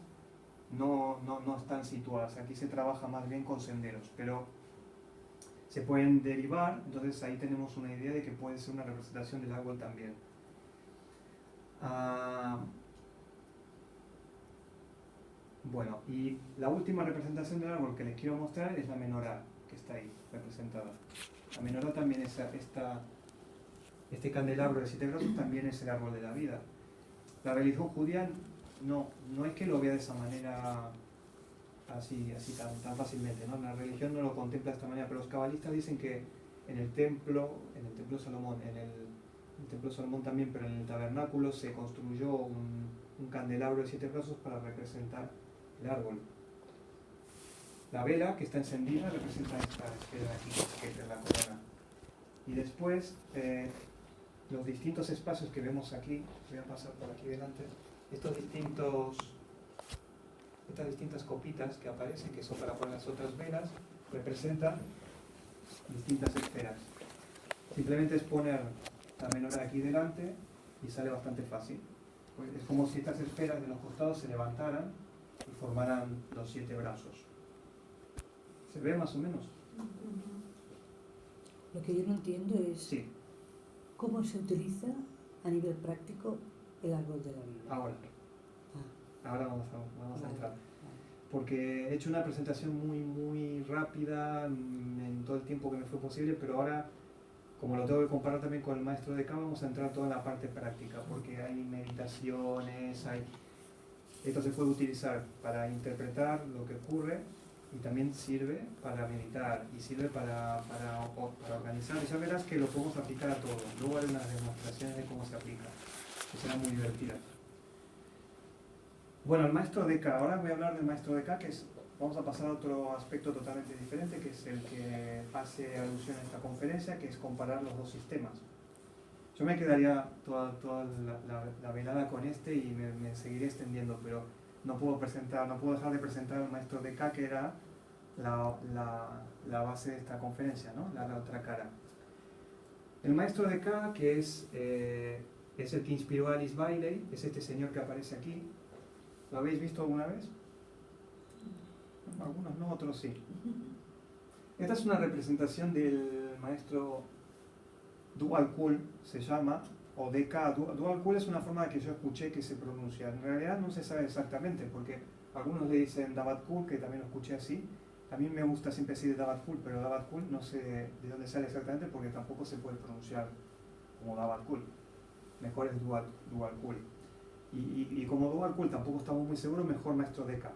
no están situadas, aquí se trabaja más bien con senderos, pero se pueden derivar, entonces ahí tenemos una idea de que puede ser una representación del árbol también. Bueno, y la última representación del árbol que les quiero mostrar es la menorá, que está ahí representada. La menorá también es este candelabro de 7 brazos, también es el árbol de la vida. La religión judía no es que lo vea de esa manera así tan fácilmente, ¿no? La religión no lo contempla de esta manera, pero los cabalistas dicen que en el templo de Salomón, en el templo de Salomón también, pero en el tabernáculo se construyó un candelabro de 7 brazos para representar el árbol. La vela que está encendida representa esta esfera de aquí, que es la corona. Y después, los distintos espacios que vemos aquí, voy a pasar por aquí delante, estas distintas copitas que aparecen, que son para poner las otras velas, representan distintas esferas. Simplemente es poner la menorá aquí delante y sale bastante fácil. Pues es como si estas esferas de los costados se levantaran y formaran los 7 brazos. ¿Se ve más o menos? Lo que yo no entiendo es Sí. cómo se utiliza a nivel práctico el árbol de la vida. Ahora vamos a entrar. Vale. Porque he hecho una presentación muy muy rápida en todo el tiempo que me fue posible, pero ahora, como lo tengo que comparar también con el maestro de K, vamos a entrar toda en la parte práctica, porque hay meditaciones, esto se puede utilizar para interpretar lo que ocurre, y también sirve para meditar, y sirve para organizar, y ya verás que lo podemos aplicar a todo. Luego haré unas demostraciones de cómo se aplica, que serán muy divertidas. Bueno, el maestro de K, ahora voy a hablar del maestro de K, vamos a pasar a otro aspecto totalmente diferente, que es el que hace alusión a esta conferencia, que es comparar los dos sistemas. Yo me quedaría toda la velada con este y me seguiré extendiendo, pero no puedo dejar de presentar al maestro de K, que era la base de esta conferencia, ¿no? La otra cara. El maestro de K, que es el que inspiró a Alice Bailey, es este señor que aparece aquí. ¿Lo habéis visto alguna vez? Algunos no, otros sí. Esta es una representación del maestro Dual Kul, se llama, o DK. Dual Kul es una forma que yo escuché que se pronuncia. En realidad no se sabe exactamente, porque algunos le dicen Dabat Kul, que también lo escuché así, A mí me gusta siempre decir Dabatkul, pero Dabatkul no sé de dónde sale exactamente porque tampoco se puede pronunciar como Dabatkul. Mejor es Dualkul. Y como Dualkul tampoco estamos muy seguros, mejor Maestro Deka.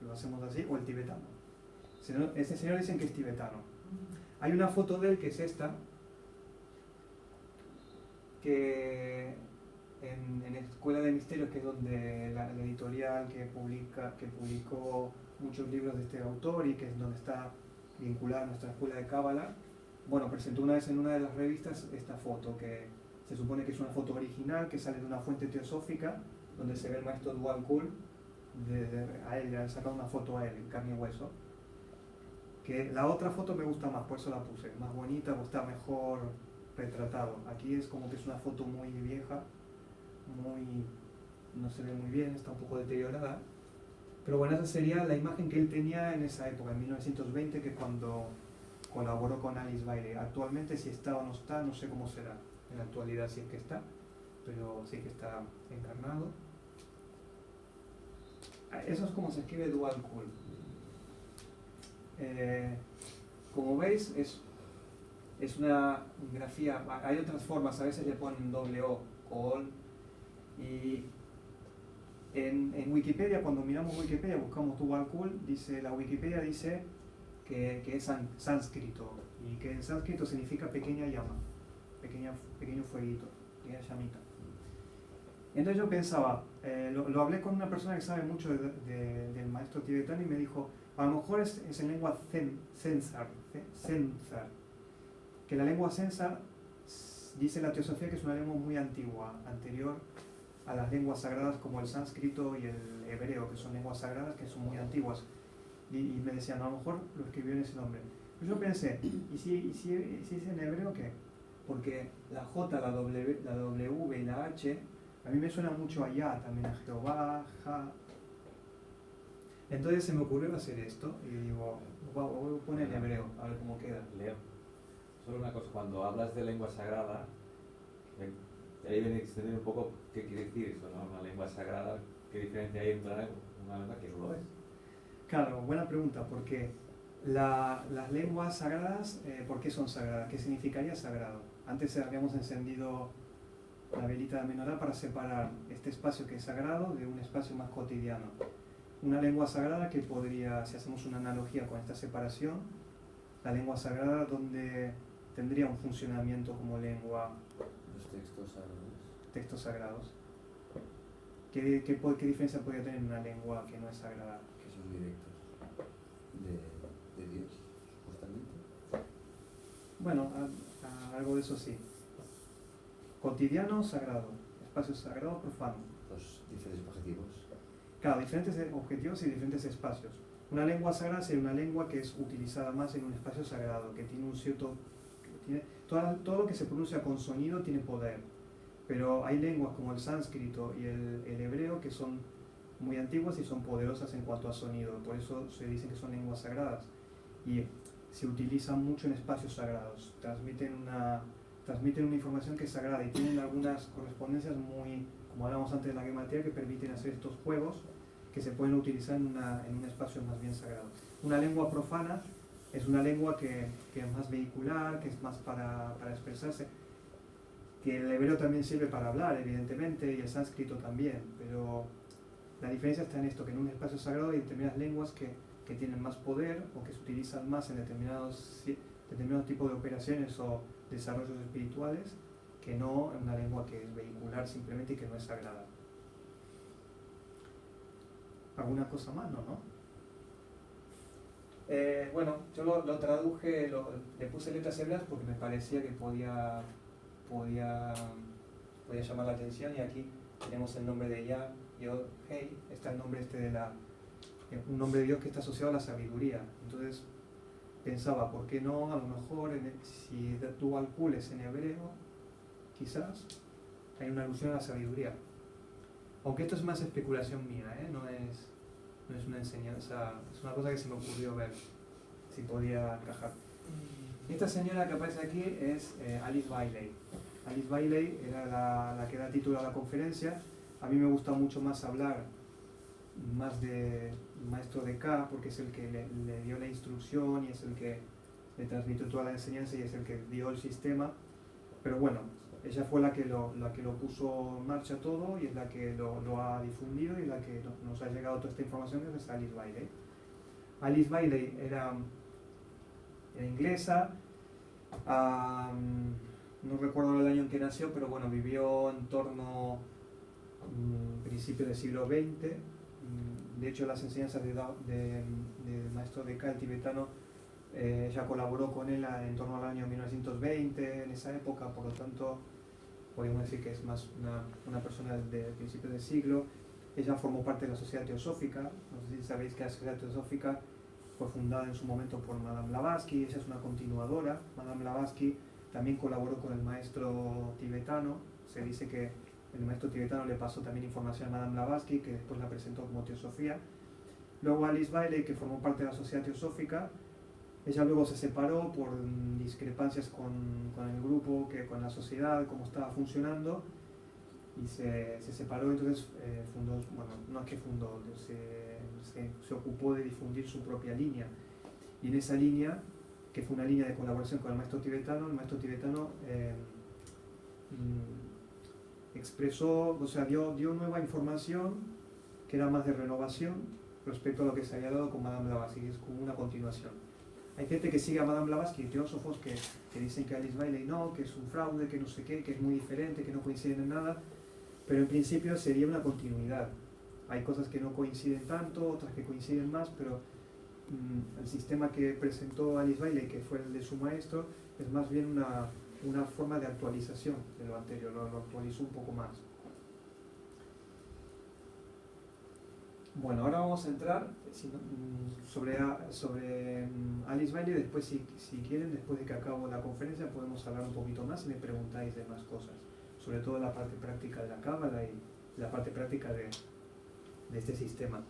Lo hacemos así, o el tibetano. Ese señor dicen que es tibetano. Hay una foto de él que es esta, que en Escuela de Misterios, que es donde la editorial que publicó muchos libros de este autor y que es donde está vinculada a nuestra escuela de Cábala, bueno, presentó una vez en una de las revistas esta foto, que se supone que es una foto original, que sale de una fuente teosófica, donde se ve el maestro Dualkul, a él, le han sacado una foto a él, en carne y hueso. Que la otra foto me gusta más, por eso la puse, más bonita, está mejor retratado. Aquí es como que es una foto muy vieja, no se ve muy bien, está un poco deteriorada. Pero bueno, esa sería la imagen que él tenía en esa época, en 1920, que cuando colaboró con Alice Bailey. Actualmente, si está o no está, no sé cómo será en la actualidad, si es que está, pero sí que está encarnado. Eso es como se escribe Dualkul. Como veis, es una grafía. Hay otras formas, a veces le ponen doble O, Kol. Y en Wikipedia, cuando miramos Wikipedia, buscamos Dualkul, la Wikipedia dice que es sánscrito, y que en sánscrito significa pequeña llama, pequeño fueguito, pequeña llamita. Entonces yo pensaba, lo hablé con una persona que sabe mucho del maestro tibetano y me dijo, a lo mejor es en lengua Censar, que la lengua Censar dice la teosofía que es una lengua muy antigua, anterior a las lenguas sagradas como el sánscrito y el hebreo, que son lenguas sagradas que son muy antiguas. Y me decían, a lo mejor lo escribió en ese nombre. Pero yo pensé, ¿y si es en hebreo qué? Porque la J, la W y la H, a mí me suena mucho a Yah, también a Jehová, Ja. Entonces se me ocurrió hacer esto y digo, voy a poner en hebreo, a ver cómo queda. Leo, solo una cosa, cuando hablas de lengua sagrada, ahí viene a extender un poco qué quiere decir eso, ¿no? Una lengua sagrada, ¿qué diferencia hay entre una lengua que no lo es? Claro, buena pregunta, porque las lenguas sagradas, ¿por qué son sagradas? ¿Qué significaría sagrado? Antes habíamos encendido la velita de menorá para separar este espacio que es sagrado de un espacio más cotidiano. Una lengua sagrada que podría, si hacemos una analogía con esta separación, la lengua sagrada donde tendría un funcionamiento como lengua. Los textos sagrados. Textos sagrados. ¿Qué diferencia podría tener una lengua que no es sagrada? Que son directos de Dios, supuestamente. Bueno, algo de eso sí. Cotidiano, sagrado. Espacio sagrado, profano. Los diferentes objetivos. Claro, diferentes objetivos y diferentes espacios. Una lengua sagrada sería una lengua que es utilizada más en un espacio sagrado, que tiene un cierto... todo lo que se pronuncia con sonido tiene poder. Pero hay lenguas como el sánscrito y el hebreo que son muy antiguas y son poderosas en cuanto a sonido. Por eso se dicen que son lenguas sagradas. Y se utilizan mucho en espacios sagrados. Transmiten una información que es sagrada y tienen algunas correspondencias muy, como hablábamos antes de la gematría, que permiten hacer estos juegos que se pueden utilizar en un espacio más bien sagrado. Una lengua profana es una lengua que es más vehicular, que es más para expresarse, que el hebreo también sirve para hablar, evidentemente, y el sánscrito también, pero la diferencia está en esto, que en un espacio sagrado hay determinadas lenguas que tienen más poder o que se utilizan más en determinados tipos de operaciones o desarrollos espirituales, que no en una lengua que es vehicular simplemente y que no es sagrada. ¿Alguna cosa más? No. Bueno, yo lo traduje, le puse letras hebreas porque me parecía que podía llamar la atención, y aquí tenemos el nombre de Yah, Yod, Hei, está el nombre un nombre de Dios que está asociado a la sabiduría. Entonces pensaba, ¿por qué no? A lo mejor si Dualkul es en hebreo, quizás hay una alusión a la sabiduría. Aunque esto es más especulación mía, no es una enseñanza, es una cosa que se me ocurrió ver si podía encajar. Esta señora que aparece aquí es Alice Bailey. Alice Bailey era la que da título a la conferencia. A mí me gusta mucho más hablar más de maestro de K, porque es el que le dio la instrucción y es el que le transmitió toda la enseñanza y es el que dio el sistema. Pero bueno, ella fue la que lo puso en marcha todo y es la que lo ha difundido y la que nos ha llegado toda esta información, es Alice Bailey. Alice Bailey era inglesa, no recuerdo el año en que nació, pero bueno, vivió en torno principio del siglo XX. De hecho, las enseñanzas del maestro de K, el tibetano, ella colaboró con él en torno al año 1920, en esa época, por lo tanto, podemos decir que es más una persona del principio del siglo. Ella formó parte de la Sociedad Teosófica. No sé si sabéis que la Sociedad Teosófica fue fundada en su momento por Madame Blavatsky. Ella es una continuadora. Madame Blavatsky también colaboró con el maestro tibetano. Se dice que el maestro tibetano le pasó también información a Madame Blavatsky, que después la presentó como Teosofía. Luego Alice Bailey, que formó parte de la Sociedad Teosófica, ella luego se separó por discrepancias con el grupo, con la sociedad, cómo estaba funcionando, y se separó. Entonces fundó, bueno, no es que fundó, se ocupó de difundir su propia línea. Y en esa línea, que fue una línea de colaboración con el maestro tibetano expresó, o sea, dio nueva información que era más de renovación respecto a lo que se había dado con Madame Blavatsky, es como una continuación. Hay gente que sigue a Madame Blavatsky, teósofos que dicen que Alice Bailey no, que es un fraude, que no sé qué, que es muy diferente, que no coinciden en nada, pero en principio sería una continuidad. Hay cosas que no coinciden tanto, otras que coinciden más, pero el sistema que presentó Alice Bailey, que fue el de su maestro, es más bien una forma de actualización de lo anterior, lo actualizó un poco más. Bueno, ahora vamos a entrar sobre Alice Bailey. Después, si quieren, después de que acabo la conferencia, podemos hablar un poquito más y me preguntáis de más cosas, sobre todo la parte práctica de la cábala y la parte práctica de este sistema.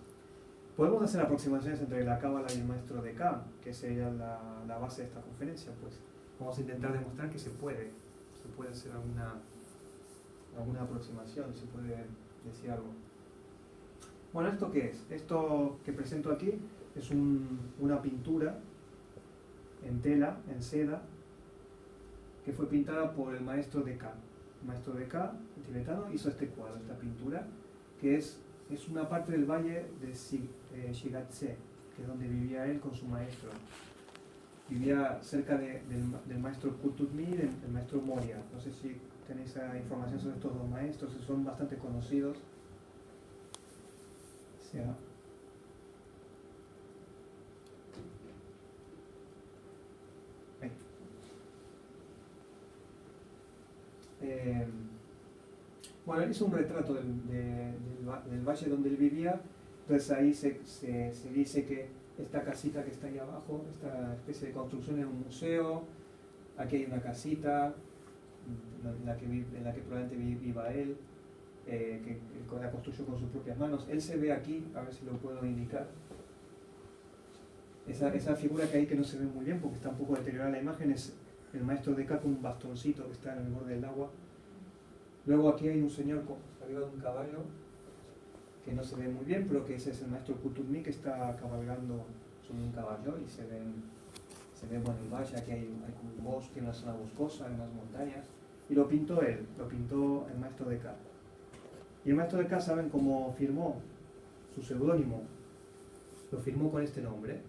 Podemos hacer aproximaciones entre la cábala y el maestro de K, que sería la base de esta conferencia. Pues vamos a intentar demostrar que se puede hacer alguna aproximación, se puede decir algo. Bueno, ¿esto qué es? Esto que presento aquí es una pintura en tela, en seda, que fue pintada por el maestro de K. El maestro de K, el tibetano, hizo este cuadro, esta pintura, que es una parte del valle de Shigatse, que es donde vivía él con su maestro. Vivía cerca del maestro Qutb-Min, el maestro Moria. No sé si tenéis información sobre estos dos maestros, son bastante conocidos. Bueno, él hizo un retrato del valle donde él vivía. Entonces ahí se dice que esta casita que está ahí abajo, esta especie de construcción es un museo. Aquí hay una casita en la que probablemente viva él, que la construyó con sus propias manos. Él se ve aquí, a ver si lo puedo indicar. Esa figura que hay, que no se ve muy bien porque está un poco deteriorada la imagen, es el maestro de K con un bastoncito que está en el borde del agua. Luego aquí hay un señor arriba de un caballo que no se ve muy bien, pero que ese es el maestro Qutb-Min, que está cabalgando sobre un caballo, y se ve bueno, el valle. Aquí hay un bosque, una zona boscosa, unas montañas, y lo pintó él, lo pintó el maestro de K. Y el maestro de K, ¿saben cómo firmó su seudónimo? Lo firmó con este nombre,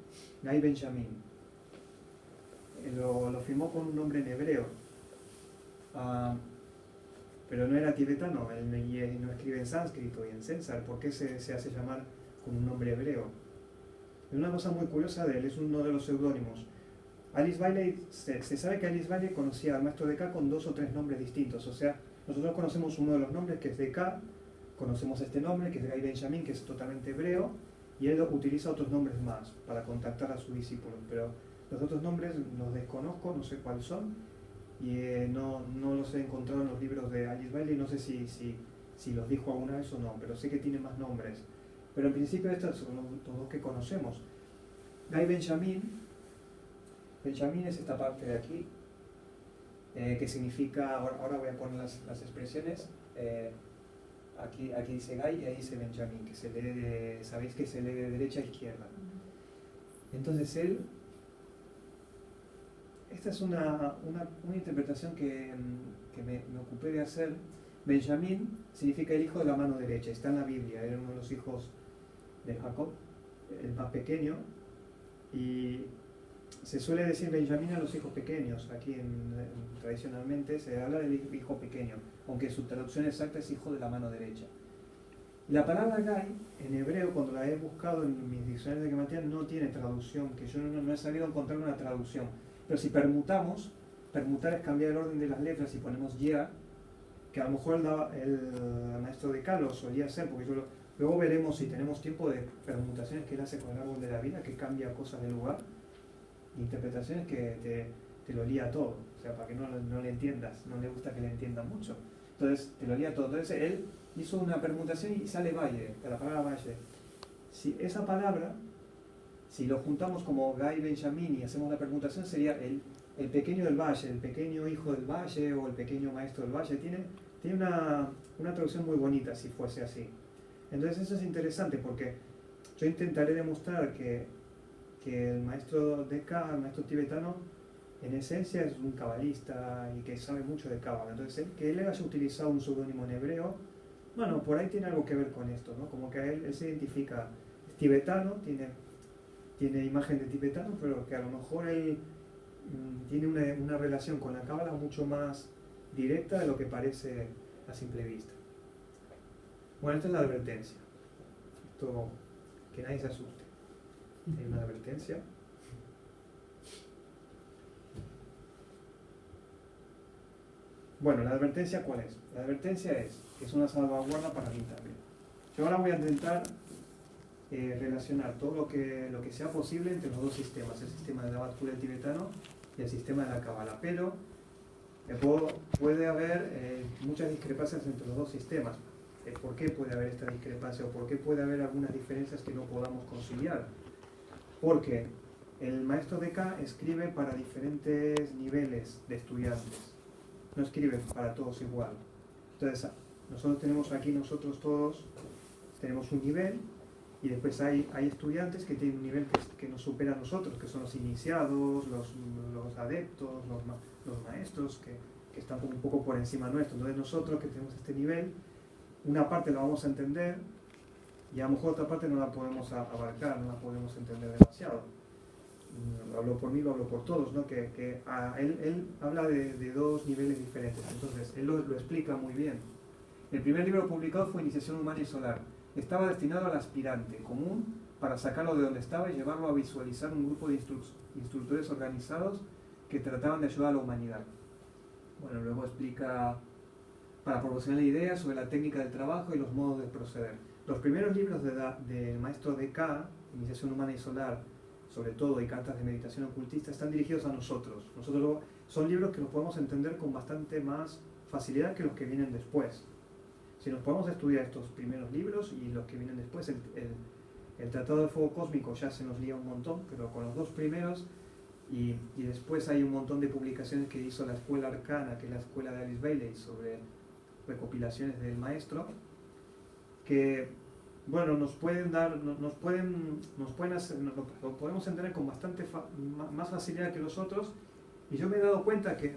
Gai Benjamin. Lo firmó con un nombre en hebreo, pero no era tibetano, él no escribe en sánscrito y en censar. ¿Por qué se hace llamar con un nombre hebreo? Es una cosa muy curiosa de él, es uno de los seudónimos. Alice Bailey, se sabe que Alice Bailey conocía al maestro de K con 2 o 3 nombres distintos. O sea, nosotros conocemos uno de los nombres, que es de K, conocemos este nombre, que es de Gai Benjamin, que es totalmente hebreo, y él utiliza otros nombres más para contactar a sus discípulos, pero los otros nombres los desconozco, no sé cuáles son, y no los he encontrado en los libros de Alice Bailey. No sé si los dijo alguna vez o no, pero sé que tiene más nombres. Pero en principio estos son los dos que conocemos. Gai Benjamin es esta parte de aquí, que significa, ahora voy a poner las expresiones, aquí dice Guy y ahí dice Benjamin, que se lee sabéis que se lee de derecha a izquierda. Entonces esta es una interpretación que me ocupé de hacer. Benjamín significa el hijo de la mano derecha, está en la Biblia, era uno de los hijos de Jacob, el más pequeño, y se suele decir Benjamín a los hijos pequeños, aquí tradicionalmente se habla del hijo pequeño, aunque su traducción exacta es hijo de la mano derecha. La palabra Guy, en hebreo, cuando la he buscado en mis diccionarios de Gematías, no tiene traducción, que yo no he sabido encontrar una traducción. Pero si permutamos, permutar es cambiar el orden de las letras y ponemos ya, que a lo mejor el maestro de K lo solía hacer, porque luego veremos si tenemos tiempo de permutaciones que él hace con el árbol de la vida, que cambia cosas de lugar, interpretaciones que te lo lía todo, o sea, para que no le entiendas, no le gusta que le entiendan mucho. Entonces, te lo lía todo. Entonces, él hizo una permutación y sale valle, de la palabra valle. Si esa palabra, si lo juntamos como Guy Benjamin y hacemos la permutación, sería el pequeño del valle, el pequeño hijo del valle o el pequeño maestro del valle. Tiene una traducción muy bonita si fuese así. Entonces eso es interesante porque yo intentaré demostrar que el maestro de K, el maestro tibetano, en esencia es un cabalista y que sabe mucho de Cábala. Entonces que él haya utilizado un seudónimo en hebreo, bueno, por ahí tiene algo que ver con esto, ¿no? Como que él se identifica, es tibetano, tiene imagen de tibetano, pero que a lo mejor él tiene una relación con la Cábala mucho más directa de lo que parece a simple vista. Bueno, esta es la advertencia. Esto, que nadie se asuste. Hay una advertencia. Bueno, ¿la advertencia cuál es? La advertencia es una salvaguarda para mí también. Yo ahora voy a intentar relacionar todo lo que sea posible entre los dos sistemas, el sistema de la Bátcula tibetano y el sistema de la Cábala, pero puede haber muchas discrepancias entre los dos sistemas. ¿Por qué puede haber esta discrepancia o por qué puede haber algunas diferencias que no podamos conciliar? Porque el maestro de K escribe para diferentes niveles de estudiantes, no escribe para todos igual. Entonces, nosotros todos tenemos un nivel y después hay estudiantes que tienen un nivel que nos supera a nosotros, que son los iniciados, los adeptos, los maestros que están un poco por encima nuestro. Entonces nosotros que tenemos este nivel, una parte la vamos a entender y a lo mejor otra parte no la podemos abarcar, no la podemos entender demasiado. Hablo por mí, lo hablo por todos, ¿no? Él habla de dos niveles diferentes, entonces él lo explica muy bien. El primer libro publicado fue Iniciación Humana y Solar. Estaba destinado al aspirante común para sacarlo de donde estaba y llevarlo a visualizar un grupo de instructores organizados que trataban de ayudar a la humanidad. Bueno, luego explica para proporcionar ideas sobre la técnica del trabajo y los modos de proceder. Los primeros libros del maestro de K, Iniciación Humana y Solar, sobre todo, y cartas de meditación ocultista, están dirigidos a nosotros. Son libros que los podemos entender con bastante más facilidad que los que vienen después. Si nos podemos estudiar estos primeros libros y los que vienen después, el Tratado del Fuego Cósmico ya se nos lía un montón, pero con los dos primeros, y después hay un montón de publicaciones que hizo la Escuela Arcana, que es la escuela de Alice Bailey, sobre recopilaciones del maestro, que bueno, lo podemos entender con bastante más facilidad que los otros, y yo me he dado cuenta que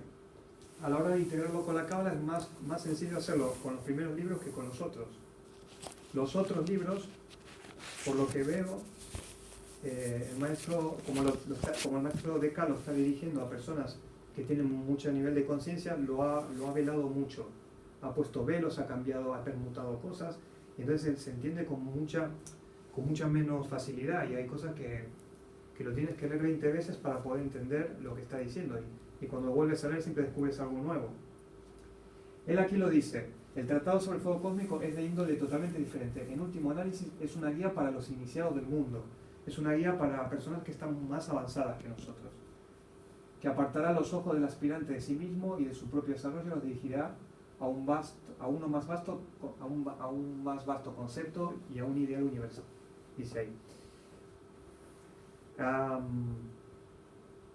a la hora de integrarlo con la Cábala es más sencillo hacerlo con los primeros libros que con los otros. Los otros libros, por lo que veo, el maestro, como el maestro de K lo está dirigiendo a personas que tienen mucho nivel de conciencia, lo ha velado mucho. Ha puesto velos, ha cambiado, ha permutado cosas, y entonces se entiende con mucha menos facilidad, y hay cosas que lo tienes que leer 20 veces para poder entender lo que está diciendo, y cuando vuelves a leer siempre descubres algo nuevo. Él aquí lo dice: el Tratado sobre el Fuego Cósmico es de índole totalmente diferente. En último análisis es una guía para los iniciados del mundo, es una guía para personas que están más avanzadas que nosotros, que apartará los ojos del aspirante de sí mismo y de su propio desarrollo y los dirigirá a un más vasto concepto y a un ideal universal, dice ahí.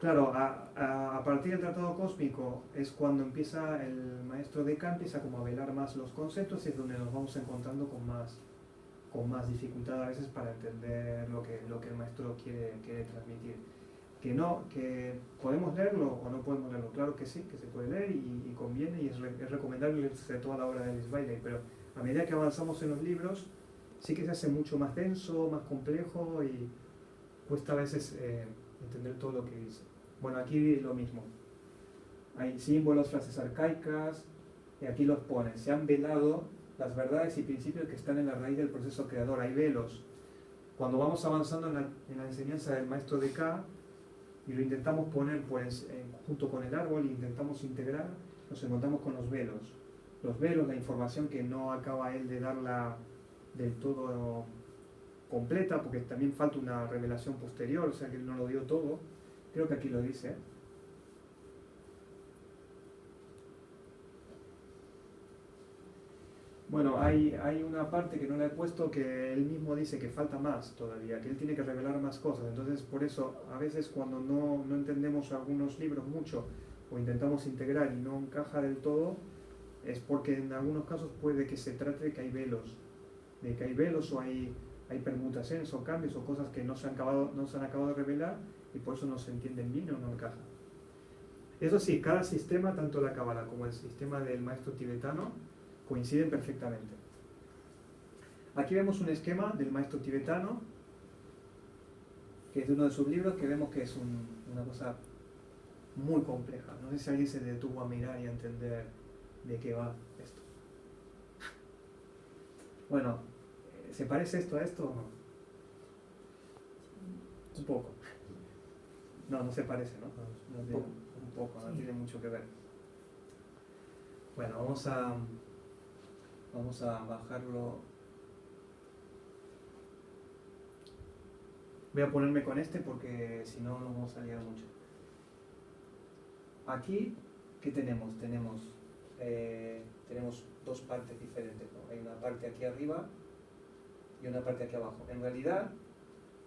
Claro, a partir del Tratado Cósmico es cuando empieza el maestro de K, empieza como a velar más los conceptos y es donde nos vamos encontrando con más dificultad a veces para entender lo que el maestro quiere transmitir. Que podemos leerlo o no podemos leerlo, claro que sí, que se puede leer y conviene y es recomendable leerse toda la obra de Alice Bailey, pero a medida que avanzamos en los libros sí que se hace mucho más denso, más complejo y cuesta a veces entender todo lo que dice. Bueno, aquí lo mismo. Hay símbolos, frases arcaicas, y aquí los ponen. Se han velado las verdades y principios que están en la raíz del proceso creador. Hay velos. Cuando vamos avanzando en la enseñanza del maestro de K, y lo intentamos poner pues, junto con el árbol, e intentamos integrar, nos encontramos con los velos. Los velos, la información que no acaba él de darla del todo completa, porque también falta una revelación posterior, o sea que él no lo dio todo. Creo que aquí lo dice. Bueno, hay una parte que no la he puesto que él mismo dice que falta más todavía, que él tiene que revelar más cosas. Entonces, por eso, a veces cuando no entendemos algunos libros mucho o intentamos integrar y no encaja del todo, es porque en algunos casos puede que se trate de que hay velos o hay permutaciones o cambios o cosas que no se han acabado de revelar y por eso no se entienden bien o no encajan. Eso sí, cada sistema, tanto la Cábala como el sistema del maestro tibetano, coinciden perfectamente. Aquí vemos un esquema del maestro tibetano, que es de uno de sus libros, que vemos que es una cosa muy compleja. No sé si alguien se detuvo a mirar y a entender de qué va esto. Bueno, ¿se parece esto a esto o no? Un poco. No se parece, ¿no? Un poco, no tiene mucho que ver. Bueno, vamos a bajarlo. Voy a ponerme con este porque si no nos vamos a liar mucho. Aquí, ¿qué tenemos? Tenemos dos partes diferentes, ¿no? Hay una parte aquí arriba y una parte aquí abajo. En realidad,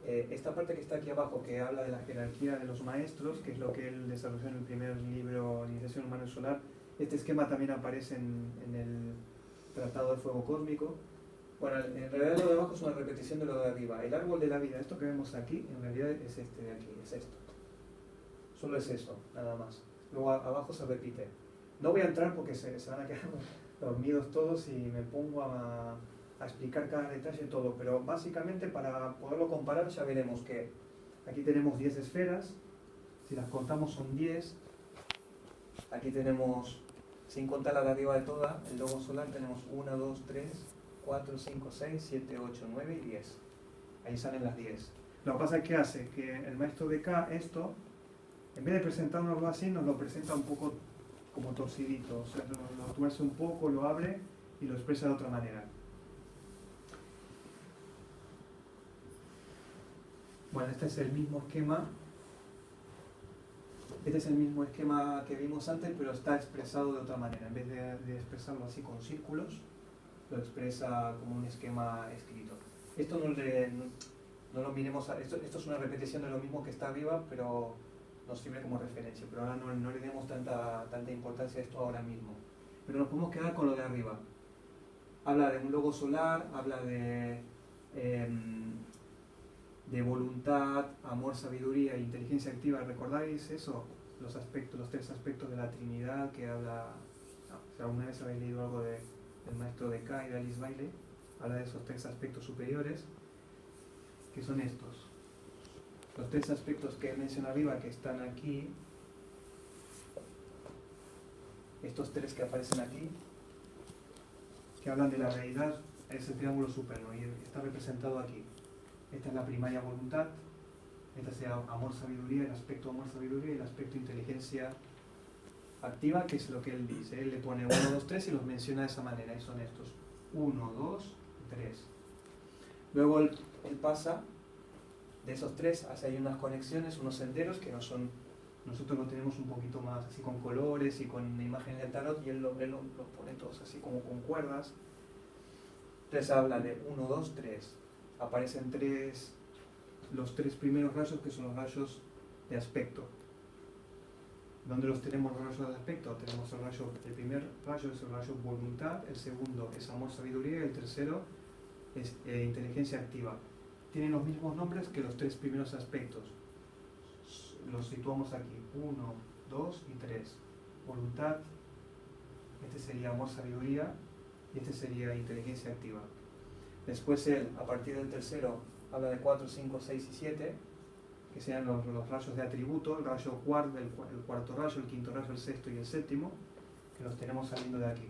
esta parte que está aquí abajo, que habla de la jerarquía de los maestros, que es lo que él desarrolló en el primer libro, Iniciación Humana y Solar, este esquema también aparece en el Tratado del Fuego Cósmico. Bueno, en realidad lo de abajo es una repetición de lo de arriba. El árbol de la vida, esto que vemos aquí, en realidad es este de aquí, es esto. Solo es eso, nada más. Luego abajo se repite. No voy a entrar porque se van a quedar dormidos todos y me pongo a explicar cada detalle y todo, pero básicamente para poderlo comparar ya veremos que aquí tenemos 10 esferas, si las contamos son 10, aquí tenemos, sin contar la de arriba de toda, el logo solar, tenemos 1, 2, 3, 4, 5, 6, 7, 8, 9 y 10. Ahí salen las 10. Lo que pasa es que hace que el maestro de K, esto, en vez de presentárnoslo así, nos lo presenta un poco como torcidito, o sea, lo tuerce un poco, lo abre y lo expresa de otra manera. Bueno, este es el mismo esquema. Este es el mismo esquema que vimos antes, pero está expresado de otra manera. En vez de expresarlo así con círculos, lo expresa como un esquema escrito. Esto no lo miremos, esto es una repetición de lo mismo que está arriba, pero nos sirve como referencia. Pero ahora no le demos tanta importancia a esto ahora mismo. Pero nos podemos quedar con lo de arriba. Habla de un logo solar, habla de voluntad, amor, sabiduría e inteligencia activa. ¿Recordáis eso? Los 3 aspectos de la Trinidad que habla. Si alguna vez habéis leído algo del maestro de K y de Alice Bailey, habla de esos 3 aspectos superiores, que son estos. Los 3 aspectos que mencioné arriba, que están aquí, estos 3 que aparecen aquí, que hablan de la realidad, es el triángulo superno y está representado aquí. Esta es la primaria voluntad, esta sea amor-sabiduría, el aspecto amor-sabiduría y el aspecto inteligencia activa, que es lo que él dice. Él le pone 1, 2, 3 y los menciona de esa manera, y son estos: 1, 2, 3. Luego él pasa de esos 3 hacia hay unas conexiones, unos senderos que no son, nosotros lo tenemos un poquito más así con colores y con imágenes del tarot, y él los pone todos así como con cuerdas. Entonces habla de 1, 2, 3. Aparecen los 3 primeros rayos, que son los rayos de aspecto. ¿Dónde los tenemos los rayos de aspecto? Tenemos el primer rayo es el rayo voluntad, el segundo es amor, sabiduría y el tercero es inteligencia activa. Tienen los mismos nombres que los tres primeros aspectos. Los situamos aquí, 1, 2 y 3. Voluntad, este sería amor, sabiduría y este sería inteligencia activa. Después él, a partir del tercero, habla de 4, 5, 6 y 7, que sean los rayos de atributo, el rayo cuarto, el cuarto rayo, el quinto rayo, el sexto y el séptimo, que los tenemos saliendo de aquí.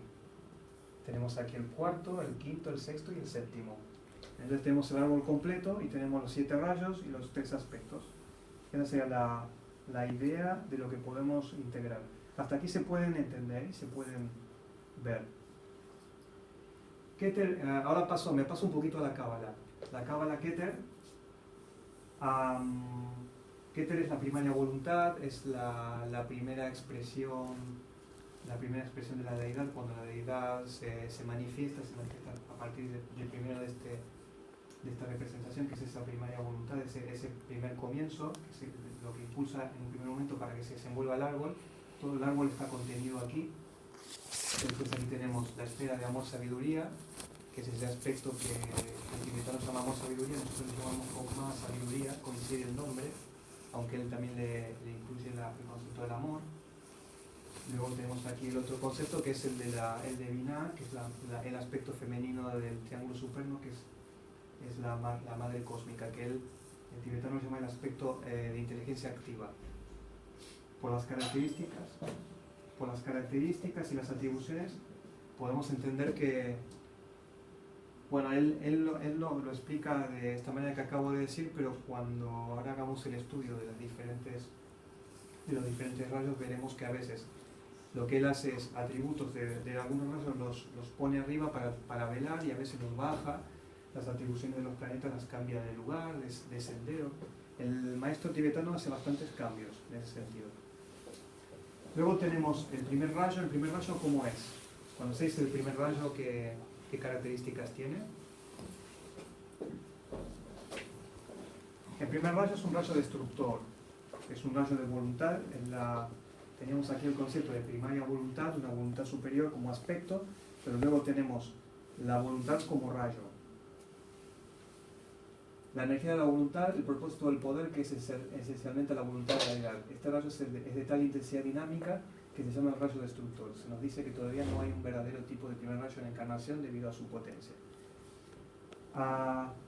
Tenemos aquí el cuarto, el quinto, el sexto y el séptimo. Entonces tenemos el árbol completo y tenemos los 7 rayos y los 3 aspectos. Esa sería la idea de lo que podemos integrar. Hasta aquí se pueden entender y se pueden ver. Keter, ahora me paso un poquito a la Cábala. La Cábala Keter. Keter es la primaria voluntad, es la primera expresión de la deidad, cuando la deidad se manifiesta a partir del primero de esta representación, que es esa primaria voluntad, ese primer comienzo, que es lo que impulsa en un primer momento para que se desenvuelva el árbol. Todo el árbol está contenido aquí. Después aquí tenemos la esfera de amor-sabiduría, que es ese aspecto que el tibetano llama amor-sabiduría, nosotros le llamamos más sabiduría, coincide el nombre, aunque él también le incluye el concepto del amor. Luego tenemos aquí el otro concepto, que es el de Binah, que es el aspecto femenino del triángulo supremo, que es la madre cósmica, que el tibetano llama el aspecto de inteligencia activa. Por las características y las atribuciones podemos entender que, bueno, él lo explica de esta manera que acabo de decir, pero cuando ahora hagamos el estudio de los diferentes rayos, veremos que a veces lo que él hace es atributos de algunos rayos los pone arriba para velar y a veces los baja. Las atribuciones de los planetas las cambia de lugar, de sendero. El maestro tibetano hace bastantes cambios en ese sentido. Luego tenemos el primer rayo. ¿El primer rayo cómo es? Cuando se dice el primer rayo, ¿qué características tiene? El primer rayo es un rayo destructor, es un rayo de voluntad. Teníamos aquí el concepto de primaria voluntad, una voluntad superior como aspecto, pero luego tenemos la voluntad como rayo. La energía de la voluntad, el propósito del poder, que es esencialmente la voluntad de la deidad. Este rayo es de tal intensidad dinámica que se llama el rayo destructor. Se nos dice que todavía no hay un verdadero tipo de primer rayo en encarnación debido a su potencia.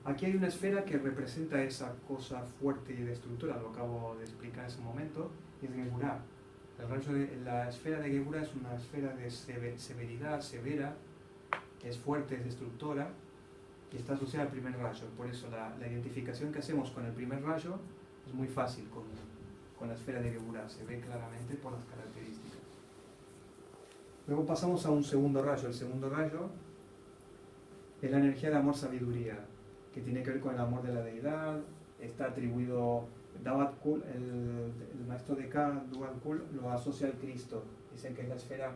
Aquí hay una esfera que representa esa cosa fuerte y destructora, lo acabo de explicar en ese momento, y es Geburah. La esfera de Geburah es una esfera de severidad, severa, es fuerte, es destructora, y está asociada al primer rayo. Por eso la identificación que hacemos con el primer rayo es muy fácil con la esfera de Geburah, se ve claramente por las características. Luego pasamos a un segundo rayo. El segundo rayo es la energía de amor-sabiduría, que tiene que ver con el amor de la deidad. Está atribuido, Davat Kul, el maestro de K, Davat Kul, lo asocia al Cristo. Dicen que es la esfera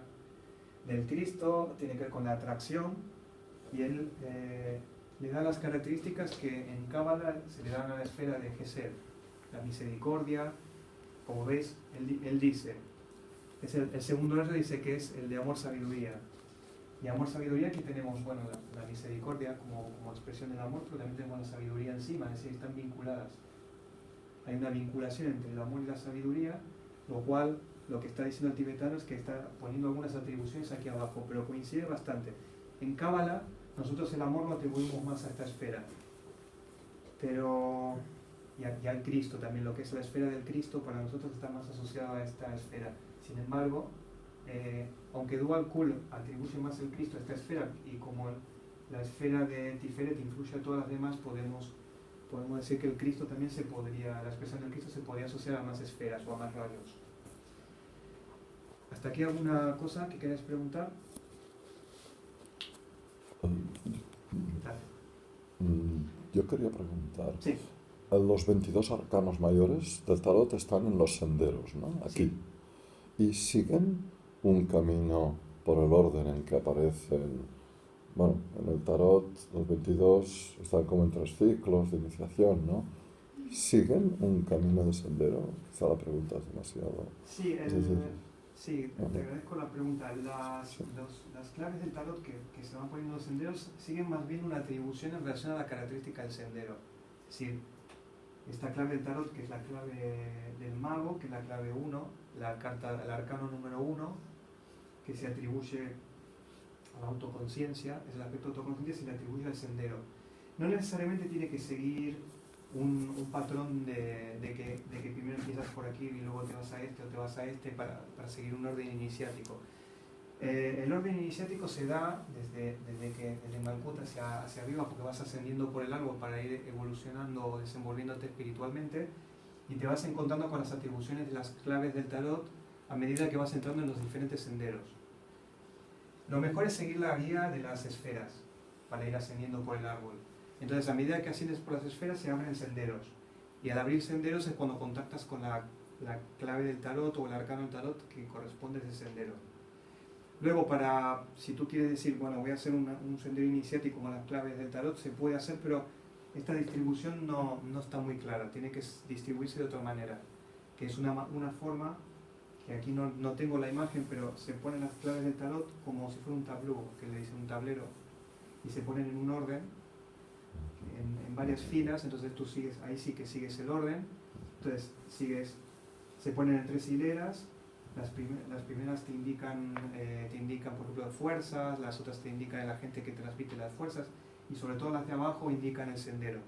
del Cristo, tiene que ver con la atracción, y él le da las características que en Cábala se le dan a la esfera de Gesed, la misericordia. Como veis, él dice, el segundo rayo dice que es el de amor-sabiduría. Y amor-sabiduría, aquí tenemos, bueno, la misericordia como expresión del amor, pero también tenemos la sabiduría encima, es decir, están vinculadas. Hay una vinculación entre el amor y la sabiduría, lo cual lo que está diciendo el tibetano es que está poniendo algunas atribuciones aquí abajo, pero coincide bastante. En Cábala, nosotros el amor lo atribuimos más a esta esfera, pero y al Cristo también, lo que es la esfera del Cristo para nosotros está más asociado a esta esfera. Sin embargo, aunque Dual Kul atribuye más el Cristo a esta esfera, y como la esfera de Tiferet influye a todas las demás, podemos decir que el Cristo también la expresión del Cristo se podría asociar a más esferas o a más rayos. ¿Hasta aquí alguna cosa que queráis preguntar? Yo quería preguntar. Sí. Los 22 arcanos mayores del tarot están en los senderos, ¿no? Aquí. Sí. Y siguen un camino por el orden en que aparecen. Bueno, en el tarot los 22 están como en 3 ciclos de iniciación, ¿no? ¿Siguen un camino de sendero? Quizá la pregunta es demasiado. Sí, Es decir, sí, Ajá. te agradezco la pregunta. Sí. Las claves del tarot que se van poniendo en los senderos siguen más bien una atribución en relación a la característica del sendero. Es decir, esta clave del tarot, que es la clave del mago, que es la clave 1, el arcano número 1, que se atribuye a la autoconciencia, es el aspecto de autoconciencia, se le atribuye al sendero. No necesariamente tiene que seguir un patrón de que primero empiezas por aquí y luego te vas a este o te vas a este para seguir un orden iniciático. El orden iniciático se da desde Malkuth hacia arriba, porque vas ascendiendo por el árbol para ir evolucionando o desenvolviéndote espiritualmente, y te vas encontrando con las atribuciones de las claves del tarot a medida que vas entrando en los diferentes senderos. Lo mejor es seguir la guía de las esferas para ir ascendiendo por el árbol. Entonces, a medida que asciendes por las esferas se abren senderos, y al abrir senderos es cuando contactas con la clave del tarot o el arcano del tarot que corresponde a ese sendero. Luego, si tú quieres decir, bueno, voy a hacer un sendero iniciático con las claves del tarot, se puede hacer, pero esta distribución no está muy clara, tiene que distribuirse de otra manera, que es una forma, que aquí no tengo la imagen, pero se ponen las claves del tarot como si fuera un tableau, que le dicen un tablero, y se ponen en un orden, en varias filas. Entonces tú sigues, ahí sí que sigues el orden, entonces se ponen en 3 hileras. Las primeras te indican, por ejemplo, fuerzas, las otras te indican la gente que transmite las fuerzas, y sobre todo las de abajo indican el sendero.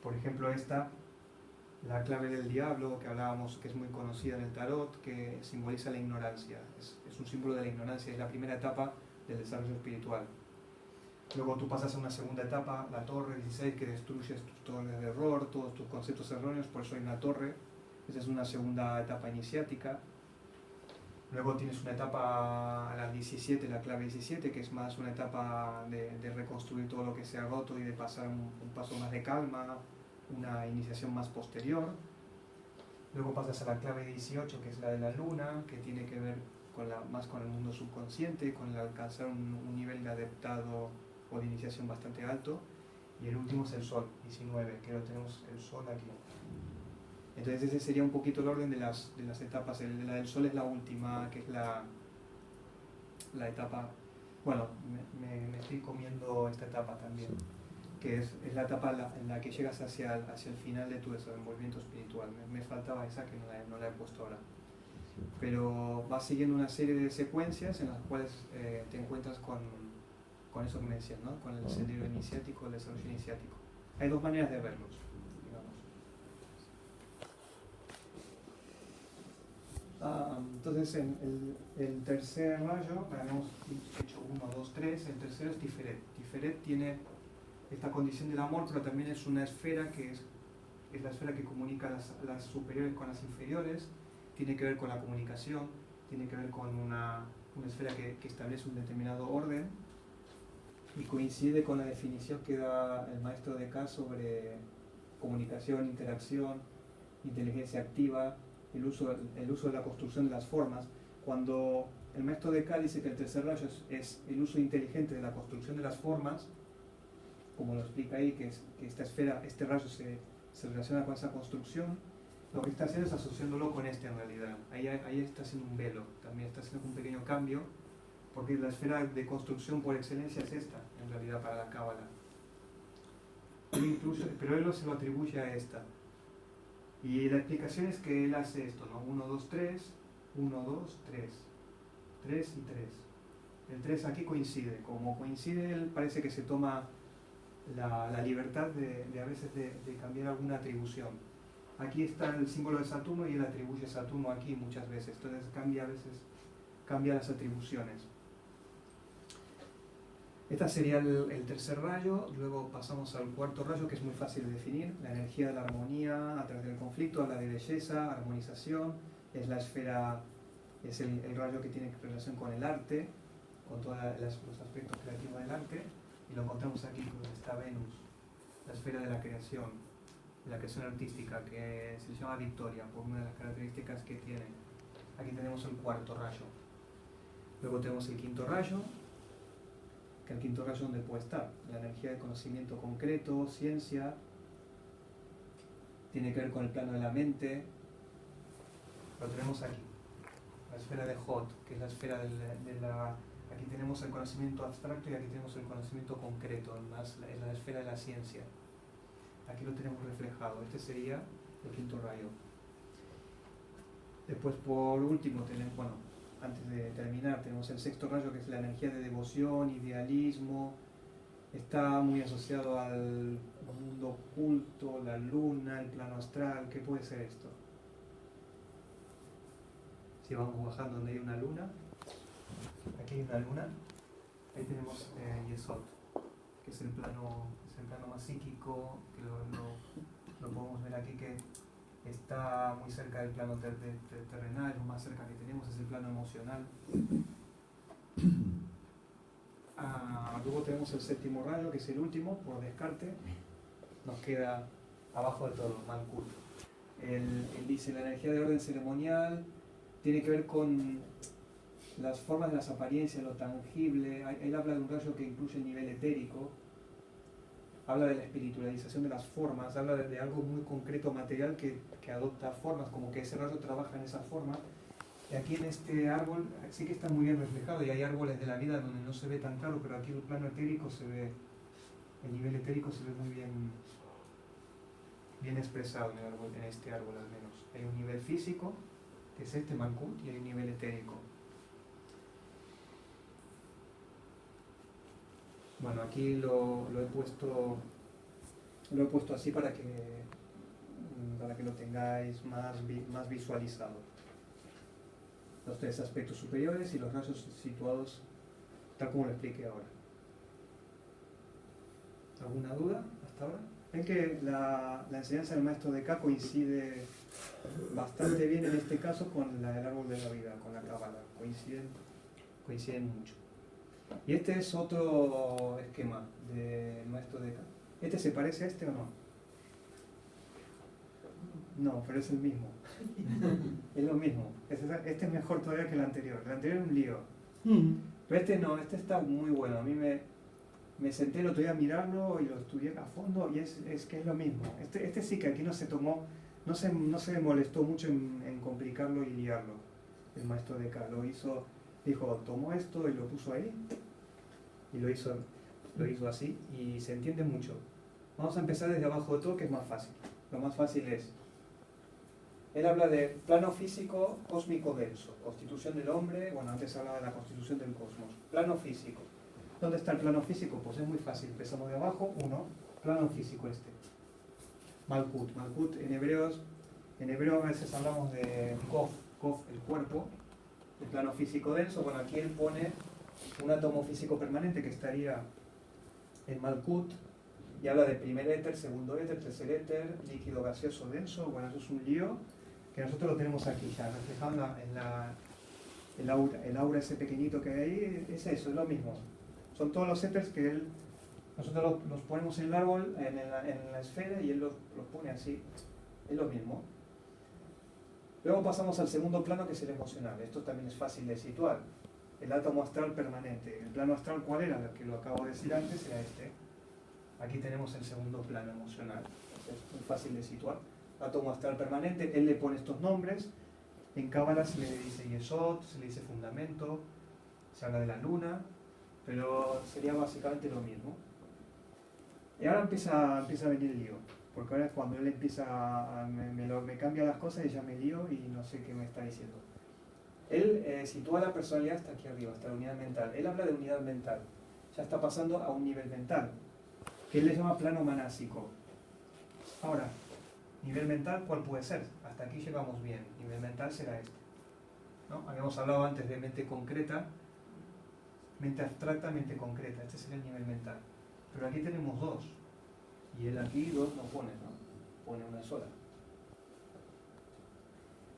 Por ejemplo, esta, la clave del diablo, que hablábamos, que es muy conocida en el tarot, que simboliza la ignorancia. Es un símbolo de la ignorancia, es la primera etapa del desarrollo espiritual. Luego tú pasas a una segunda etapa, la torre 16, que destruyes tus torres de error, todos tus conceptos erróneos, por eso hay una torre. Esa es una segunda etapa iniciática. Luego tienes una etapa, la 17, la clave 17, que es más una etapa de reconstruir todo lo que se ha roto y de pasar un paso más de calma, una iniciación más posterior. Luego pasas a la clave 18, que es la de la luna, que tiene que ver más con el mundo subconsciente, con el alcanzar un nivel de adaptado o de iniciación bastante alto. Y el último es el sol, 19, que lo tenemos el sol aquí. Entonces ese sería un poquito el orden de las etapas. La del sol es la última, que es la etapa, bueno, me estoy comiendo esta etapa también, Sí. que es la etapa en la que llegas hacia el final de tu desenvolvimiento espiritual. Me faltaba esa, que no la he puesto ahora. Pero vas siguiendo una serie de secuencias en las cuales te encuentras con eso que me decías, ¿no? Con el sendero iniciático, el desarrollo iniciático. Hay 2 maneras de verlos, digamos. Entonces, el tercer rayo, habíamos hecho 1, 2, 3, el tercero es Tiferet. Tiferet tiene esta condición del amor, pero también es una esfera que es la esfera que comunica las superiores con las inferiores, tiene que ver con la comunicación, tiene que ver con una esfera que establece un determinado orden, y coincide con la definición que da el maestro de K sobre comunicación, interacción, inteligencia activa, el uso de la construcción de las formas. Cuando el maestro de K dice que el tercer rayo es el uso inteligente de la construcción de las formas, como lo explica ahí, que esta esfera, este rayo se relaciona con esa construcción, lo que está haciendo es asociándolo con este en realidad. Ahí está haciendo un velo, también está haciendo un pequeño cambio, porque la esfera de construcción por excelencia es esta, en realidad, para la Cábala. Pero él se lo atribuye a esta. Y la explicación es que él hace esto, ¿no? 1, 2, 3, 1, 2, 3. 3 y 3. El 3 aquí coincide. Como coincide, él parece que se toma la libertad de a veces de cambiar alguna atribución. Aquí está el símbolo de Saturno y él atribuye Saturno aquí muchas veces. Entonces cambia las atribuciones. Este sería el tercer rayo. Luego pasamos al cuarto rayo, que es muy fácil de definir: la energía de la armonía a través del conflicto, habla de belleza, armonización. Es la esfera, es el rayo que tiene relación con el arte, con todos los aspectos creativos del arte, y lo encontramos aquí donde está Venus, la esfera de la creación artística, que se le llama Victoria por una de las características que tiene. Aquí tenemos el cuarto rayo. Luego tenemos el quinto rayo, que el quinto rayo donde puede estar la energía del conocimiento concreto, ciencia, tiene que ver con el plano de la mente. Lo tenemos aquí, la esfera de Hot, que es la esfera de la... Aquí tenemos el conocimiento abstracto y aquí tenemos el conocimiento concreto, más es la esfera de la ciencia. Aquí lo tenemos reflejado, este sería el quinto rayo. Después, por último, tenemos, bueno, antes de terminar, tenemos el sexto rayo, que es la energía de devoción, idealismo. Está muy asociado al mundo oculto, la luna, el plano astral. ¿Qué puede ser esto? Si vamos bajando donde hay una luna, aquí hay una luna, ahí tenemos Yesod, que es el plano más psíquico, que lo podemos ver aquí, que está muy cerca del plano terrenal, lo más cerca que tenemos es el plano emocional. Luego tenemos el séptimo rayo, que es el último, por descarte, nos queda abajo de todo, Malkut. Él dice, la energía de orden ceremonial tiene que ver con las formas de las apariencias, lo tangible. Él habla de un rayo que incluye el nivel etérico, habla de la espiritualización de las formas, habla de algo muy concreto, material, que adopta formas, como que ese rayo trabaja en esa forma. Y aquí en este árbol sí que está muy bien reflejado, y hay árboles de la vida donde no se ve tan claro, pero aquí el plano etérico se ve, el nivel etérico se ve muy bien expresado en el árbol, en este árbol al menos. Hay un nivel físico, que es este Malkut, y hay un nivel etérico. Bueno, aquí lo he puesto así para que lo tengáis más visualizado. Los tres aspectos superiores y los rayos situados tal como lo expliqué ahora. ¿Alguna duda hasta ahora? Ven que la enseñanza del maestro de K coincide bastante bien en este caso con la del árbol de la vida, con la Cábala. Coinciden mucho. Y este es otro esquema del maestro de K. ¿Este se parece a este o no? No, pero es el mismo. Es lo mismo. Este es mejor todavía que el anterior. El anterior es un lío. Pero este no, este está muy bueno. A mí me senté el otro día a mirarlo y lo estudié a fondo y es que es lo mismo. Este sí que aquí no se molestó mucho en complicarlo y liarlo. El maestro de K lo hizo, dijo, tomó esto y lo puso ahí y lo hizo así y se entiende mucho. Vamos a empezar desde abajo de todo, que es más fácil. Lo más fácil es, él habla de plano físico cósmico denso, constitución del hombre, bueno, antes hablaba de la constitución del cosmos. Plano físico. ¿Dónde está el plano físico? Pues es muy fácil, empezamos de abajo, plano físico este. Malkut. Malkut en hebreo a veces hablamos de Kof, el cuerpo, el plano físico denso. Bueno, aquí él pone un átomo físico permanente que estaría en Malkut y habla de primer éter, segundo éter, tercer éter, líquido gaseoso denso. Bueno, eso es un lío que nosotros lo tenemos aquí ya reflejado en el aura ese pequeñito que hay ahí. Es eso, es lo mismo. Son todos los éteres que nosotros los ponemos en el árbol, en la esfera, y él los pone así. Es lo mismo. Luego pasamos al segundo plano, que es el emocional. Esto también es fácil de situar. El átomo astral permanente. ¿El plano astral cuál era? El que lo acabo de decir antes, era este. Aquí tenemos el segundo plano emocional. Es muy fácil de situar. Átomo astral permanente, él le pone estos nombres. En Cábala se le dice Yesod, se le dice fundamento, se habla de la luna, pero sería básicamente lo mismo. Y ahora empieza a venir el lío, porque ahora es cuando él empieza me cambia las cosas y ya me lío y no sé qué me está diciendo. Él sitúa la personalidad hasta aquí arriba, hasta la unidad mental. Él habla de unidad mental, ya está pasando a un nivel mental, que él le llama plano manásico. Ahora, nivel mental, ¿cuál puede ser? Hasta aquí llegamos bien, nivel mental será este, ¿no? Habíamos hablado antes de mente concreta, mente abstracta, mente concreta. Este sería el nivel mental. Pero aquí tenemos dos. Y él aquí dos no pone, ¿no? Pone una sola.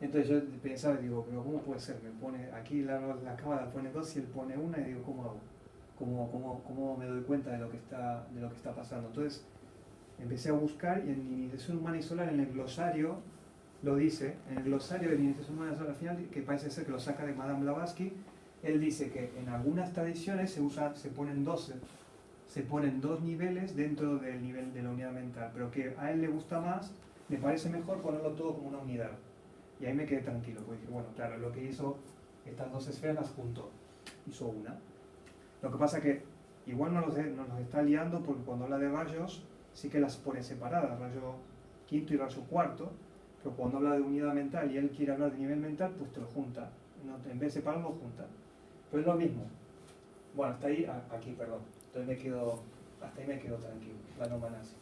Entonces yo pensaba y digo, pero ¿cómo puede ser? Me pone aquí la Cábala pone dos y él pone una, y digo, ¿cómo hago? ¿Cómo me doy cuenta de lo que está pasando? Entonces empecé a buscar, y en Iniciación Humana y Solar, en el glosario, lo dice, en el glosario de Iniciación Humana y Solar al final, que parece ser que lo saca de Madame Blavatsky. Él dice que en algunas tradiciones se ponen dos niveles dentro del nivel de la unidad mental, pero que a él le gusta más me parece mejor ponerlo todo como una unidad. Y ahí me quedé tranquilo, porque dije, bueno, claro, lo que hizo estas dos esferas las juntó, hizo una. Lo que pasa que igual no nos está liando porque cuando habla de rayos sí que las pone separadas, rayo quinto y rayo cuarto, pero cuando habla de unidad mental y él quiere hablar de nivel mental, pues te lo junta, no, en vez de separarlo, junta. Pero es lo mismo. Bueno, hasta ahí, aquí, perdón. Entonces hasta ahí me quedo tranquilo, la no manasi.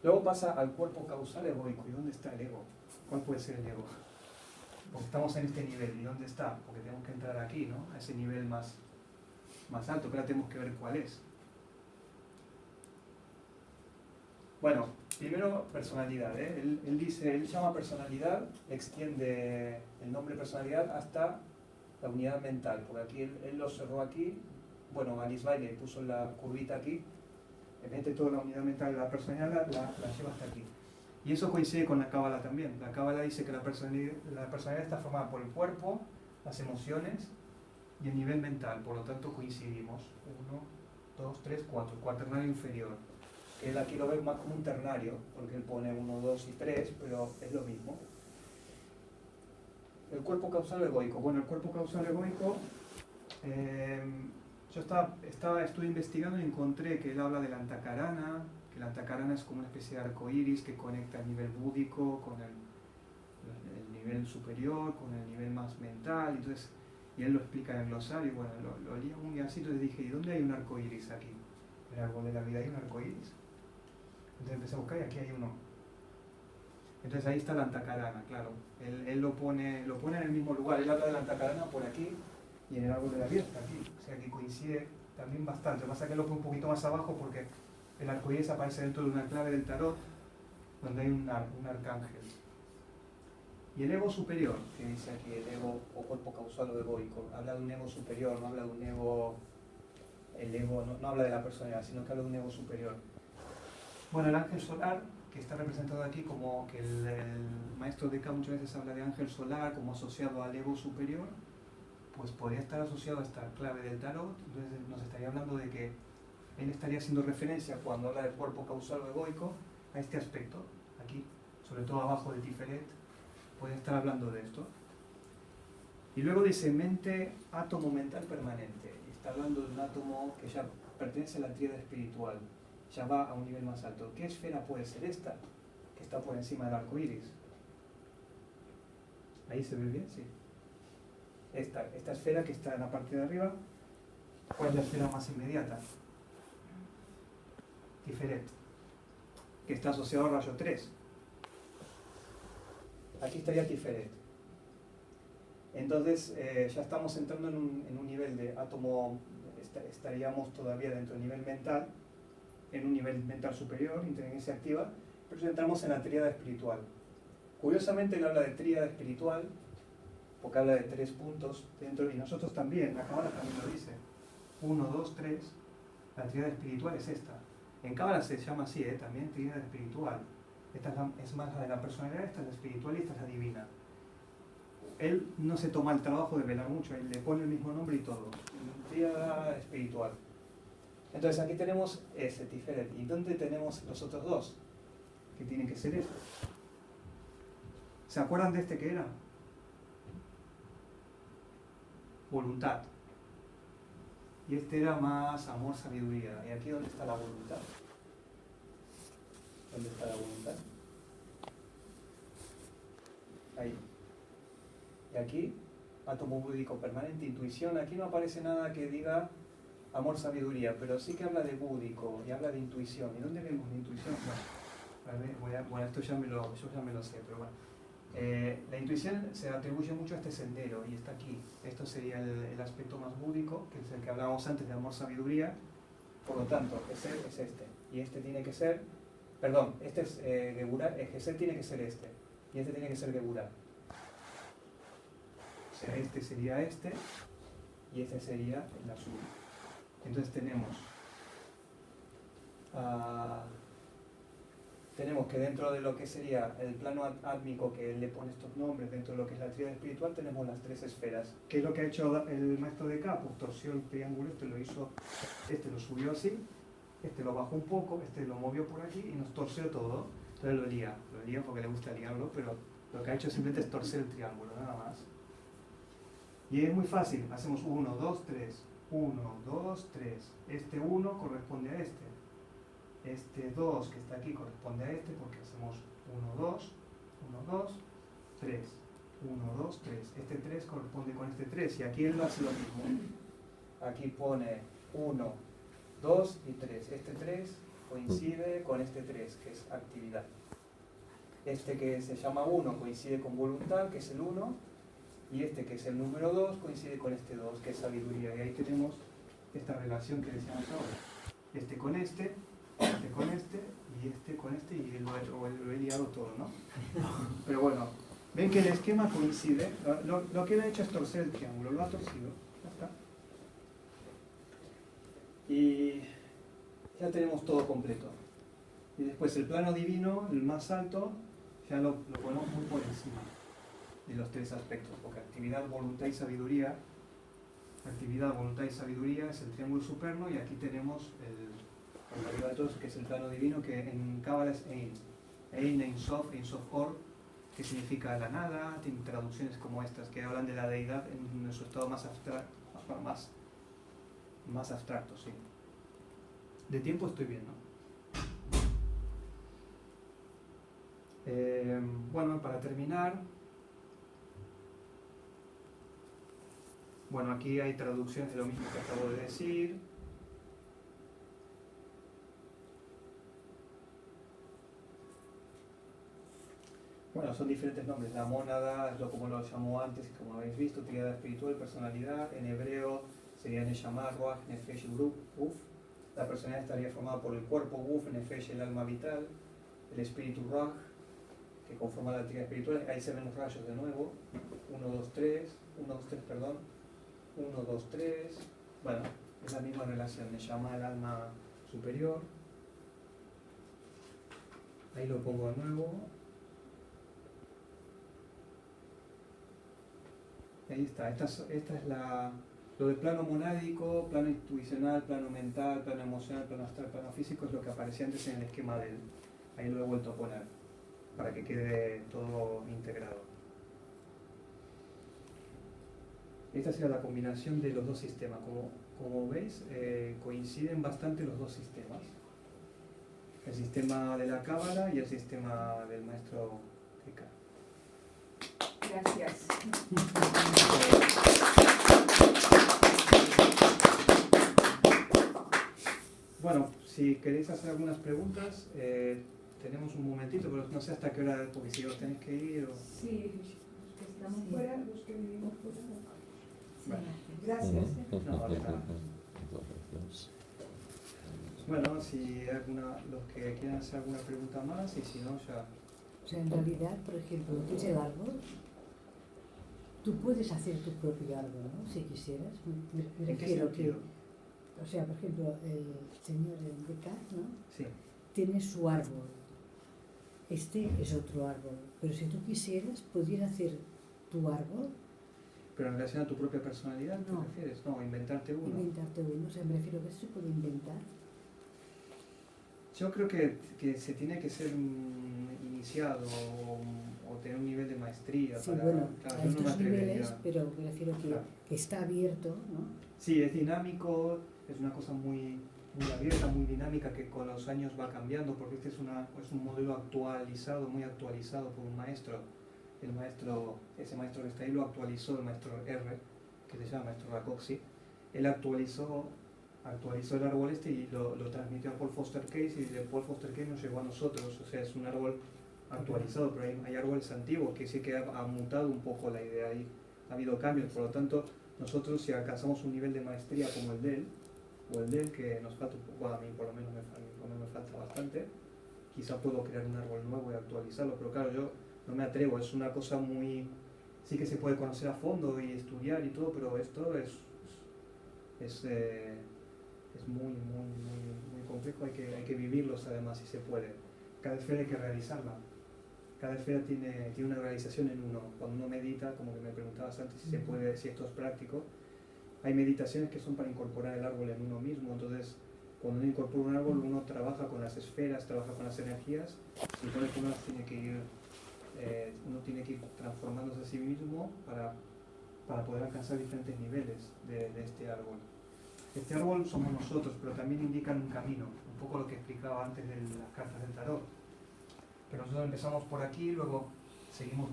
Luego pasa al cuerpo causal egoico. ¿Y dónde está el ego? ¿Cuál puede ser el ego? Porque estamos en este nivel. ¿Y dónde está? Porque tenemos que entrar aquí, ¿no? A ese nivel más alto, pero ahora tenemos que ver cuál es. Bueno, primero personalidad, ¿eh? Él llama personalidad, extiende el nombre personalidad hasta la unidad mental, porque aquí él lo cerró aquí. Bueno, Alice Bailey puso la curvita aquí, mete toda la unidad mental de la personalidad, la lleva hasta aquí. Y eso coincide con la Cábala también. La Cábala dice que la personalidad está formada por el cuerpo, las emociones y el nivel mental, por lo tanto coincidimos. 1, 2, 3, 4, cuaternario inferior. Él aquí lo ve más como un ternario, porque él pone 1, 2 y 3, pero es lo mismo. El cuerpo causal egoico. Bueno, el cuerpo causal egoico, yo estuve investigando y encontré que él habla de la antakarana, que la antakarana es como una especie de arco iris que conecta el nivel búdico con el nivel superior, con el nivel más mental, entonces, y él lo explica en el glosario. Bueno, lo leí muy así, entonces dije, ¿y dónde hay un arco iris aquí? En el árbol de la vida hay un arco iris. Entonces empecé a buscar y aquí hay uno. Entonces ahí está la antakarana, claro. Él lo pone en el mismo lugar. Él habla de la antakarana por aquí y en el árbol de la vida está aquí. O sea que coincide también bastante. Lo que pasa es que él lo pone un poquito más abajo porque el arcoíris aparece dentro de una clave del tarot donde hay un arcángel. Y el ego superior, que dice aquí el ego o cuerpo causal o egoico, habla de un ego superior, no habla de un ego, el ego no habla de la personalidad, sino que habla de un ego superior. Bueno, el ángel solar, que está representado aquí como que el maestro de K muchas veces habla de ángel solar como asociado al ego superior, pues podría estar asociado a esta clave del tarot. Entonces nos estaría hablando de que él estaría haciendo referencia cuando habla del cuerpo causal o egoico a este aspecto, aquí, sobre todo abajo de Tiferet, puede estar hablando de esto. Y luego dice mente, átomo mental permanente, y está hablando de un átomo que ya pertenece a la tríada espiritual, ya va a un nivel más alto. ¿Qué esfera puede ser esta? Que está por encima del arco iris. ¿Ahí se ve bien? Sí. Esta esfera que está en la parte de arriba, ¿cuál es la esfera más inmediata? Tiferet, que está asociado al rayo 3. Aquí estaría Tiferet. Entonces ya estamos entrando en un nivel de átomo, estaríamos todavía dentro del nivel mental, en un nivel mental superior, inteligencia activa, pero ya entramos en la tríada espiritual. Curiosamente él habla de tríada espiritual, porque habla de 3 puntos dentro, y nosotros también, la Cábala también lo dice. 1, 2, 3, la tríada espiritual es esta. En Cábala se llama así, también tríada espiritual. Esta es más la de la personalidad, esta es la espiritual y esta es la divina. Él no se toma el trabajo de velar mucho, él le pone el mismo nombre y todo. Tríada espiritual. Entonces aquí tenemos ese Tiferet. ¿Y dónde tenemos los otros dos? Que tienen que ser estos. ¿Se acuerdan de este que era? Voluntad. Y este era más amor, sabiduría. ¿Y aquí dónde está la voluntad? ¿Dónde está la voluntad? Ahí. Y aquí, átomo búdico permanente, intuición. Aquí no aparece nada que diga amor, sabiduría, pero sí que habla de búdico y habla de intuición. ¿Y dónde vemos la intuición? Bueno, esto yo ya me lo sé, pero bueno. La intuición se atribuye mucho a este sendero y está aquí. Esto sería el aspecto más búdico, que es el que hablábamos antes de amor, sabiduría. Por lo tanto, Gesed es este. Y este tiene que ser, perdón, este es Geburah, Gesed tiene que ser este. Y este tiene que ser Geburah. O sea, este sería este y este sería el azul. Entonces tenemos que dentro de lo que sería el plano átmico, que él le pone estos nombres, dentro de lo que es la tríada espiritual, tenemos las 3 esferas. ¿Qué es lo que ha hecho el maestro de K? Pues torció el triángulo, este lo subió así, este lo bajó un poco, este lo movió por aquí y nos torció todo. Entonces lo lía porque le gusta liarlo, pero lo que ha hecho simplemente es torcer el triángulo, nada más. Y es muy fácil, hacemos 1, 2, 3, 1, 2, 3. Este 1 corresponde a este. Este 2 que está aquí corresponde a este porque hacemos 1, 2, 1, 2, 3. 1, 2, 3. Este 3 corresponde con este 3 y aquí él lo hace lo mismo. Aquí pone 1, 2 y 3. Este 3 coincide con este 3, que es actividad. Este que se llama 1 coincide con voluntad, que es el 1, y este que es el número 2 coincide con este 2, que es sabiduría. Y ahí tenemos esta relación que decíamos ahora. Este con este con este, y este con este, y lo he liado todo, ¿no? Pero bueno, ven que el esquema coincide. Lo que él ha hecho es torcer el triángulo, lo ha torcido. Ya está. Y ya tenemos todo completo. Y después el plano divino, el más alto, ya lo ponemos muy por encima de los tres aspectos, porque actividad, voluntad y sabiduría. Actividad, voluntad y sabiduría es el triángulo superno, y aquí tenemos el arriba de todos, que es el plano divino, que en Cábala es Ein. Ein Sof Or, que significa la nada. Tiene traducciones como estas que hablan de la deidad en su estado más abstracto, más abstracto, sí. De tiempo estoy bien, ¿no? Bueno, para terminar, bueno, aquí hay traducciones de lo mismo que acabo de decir. Bueno, son diferentes nombres. La mónada es como lo llamó antes, como habéis visto, triada espiritual, personalidad. En hebreo sería Neshama, Ruach, Nefesh, Guf. La personalidad estaría formada por el cuerpo, Guf, Nefesh, el alma vital, el espíritu Ruach, que conforma la triada espiritual. Ahí se ven los rayos de nuevo. 1, 2, 3, 1, 2, 3, perdón. 1, 2, 3. Bueno, es la misma relación. Neshama, el alma superior. Ahí lo pongo de nuevo. Ahí está, esta es lo del plano monádico, plano intuicional, plano mental, plano emocional, plano astral, plano físico, es lo que aparecía antes en el esquema de él. Ahí lo he vuelto a poner, para que quede todo integrado. Esta será la combinación de los dos sistemas. Como veis, coinciden bastante los dos sistemas. El sistema de la Cábala y el sistema del maestro Eka. Gracias. Bueno, si queréis hacer algunas preguntas, tenemos un momentito, pero no sé hasta qué hora, porque si os tenéis que ir o... Sí, los que estamos fuera, los que vivimos fuera. Bueno. Gracias. No, vale, nada. Bueno, si hay los que quieran hacer alguna pregunta más, y si no, ya... O sea, en realidad, por ejemplo, lo que es el árbol, tú puedes hacer tu propio árbol, ¿no? Si quisieras. Me ¿En qué refiero sentido? o sea, por ejemplo, el señor Descartes, ¿no? Sí. Tiene su árbol. Este es otro árbol. Pero si tú quisieras, pudieras hacer tu árbol. ¿Pero en relación a tu propia personalidad, te No. refieres? No, inventarte uno. Inventarte uno. O sea, me refiero a que esto se puede inventar. Yo creo que se tiene que ser iniciado o tener un nivel de maestría. Sí, para, bueno, claro, a yo no me estos atrevería. niveles, pero me refiero que, Claro. que está abierto, ¿no? Sí, es dinámico, es una cosa muy abierta, muy dinámica, que con los años va cambiando, porque este es un modelo actualizado, muy actualizado por un maestro. Ese maestro que está ahí lo actualizó, el maestro R, que se llama maestro Rakoczy. Él actualizó el árbol este y lo transmitió a Paul Foster Case, y de Paul Foster Case nos llegó a nosotros. O sea, es un árbol actualizado, pero hay árboles antiguos que sí que ha mutado un poco la idea ahí, ha habido cambios. Por lo tanto, nosotros, si alcanzamos un nivel de maestría como el de él, o el de él, que nos falta un poco, a mí por lo menos me falta bastante, quizá puedo crear un árbol nuevo y actualizarlo, pero claro, yo no me atrevo. Es una cosa muy... sí que se puede conocer a fondo y estudiar y todo, pero esto es muy complejo. Hay que vivirlos además, si se puede. Cada esfera hay que realizarla. Cada esfera tiene una realización en uno. Cuando uno medita, como que me preguntabas antes si se puede, si esto es práctico, hay meditaciones que son para incorporar el árbol en uno mismo. Entonces, cuando uno incorpora un árbol, uno trabaja con las esferas, trabaja con las energías, supone que uno tiene que ir transformándose a sí mismo para poder alcanzar diferentes niveles de este árbol. Este árbol somos nosotros, pero también indican un camino, un poco lo que explicaba antes de las cartas del tarot. Pero nosotros empezamos por aquí, luego seguimos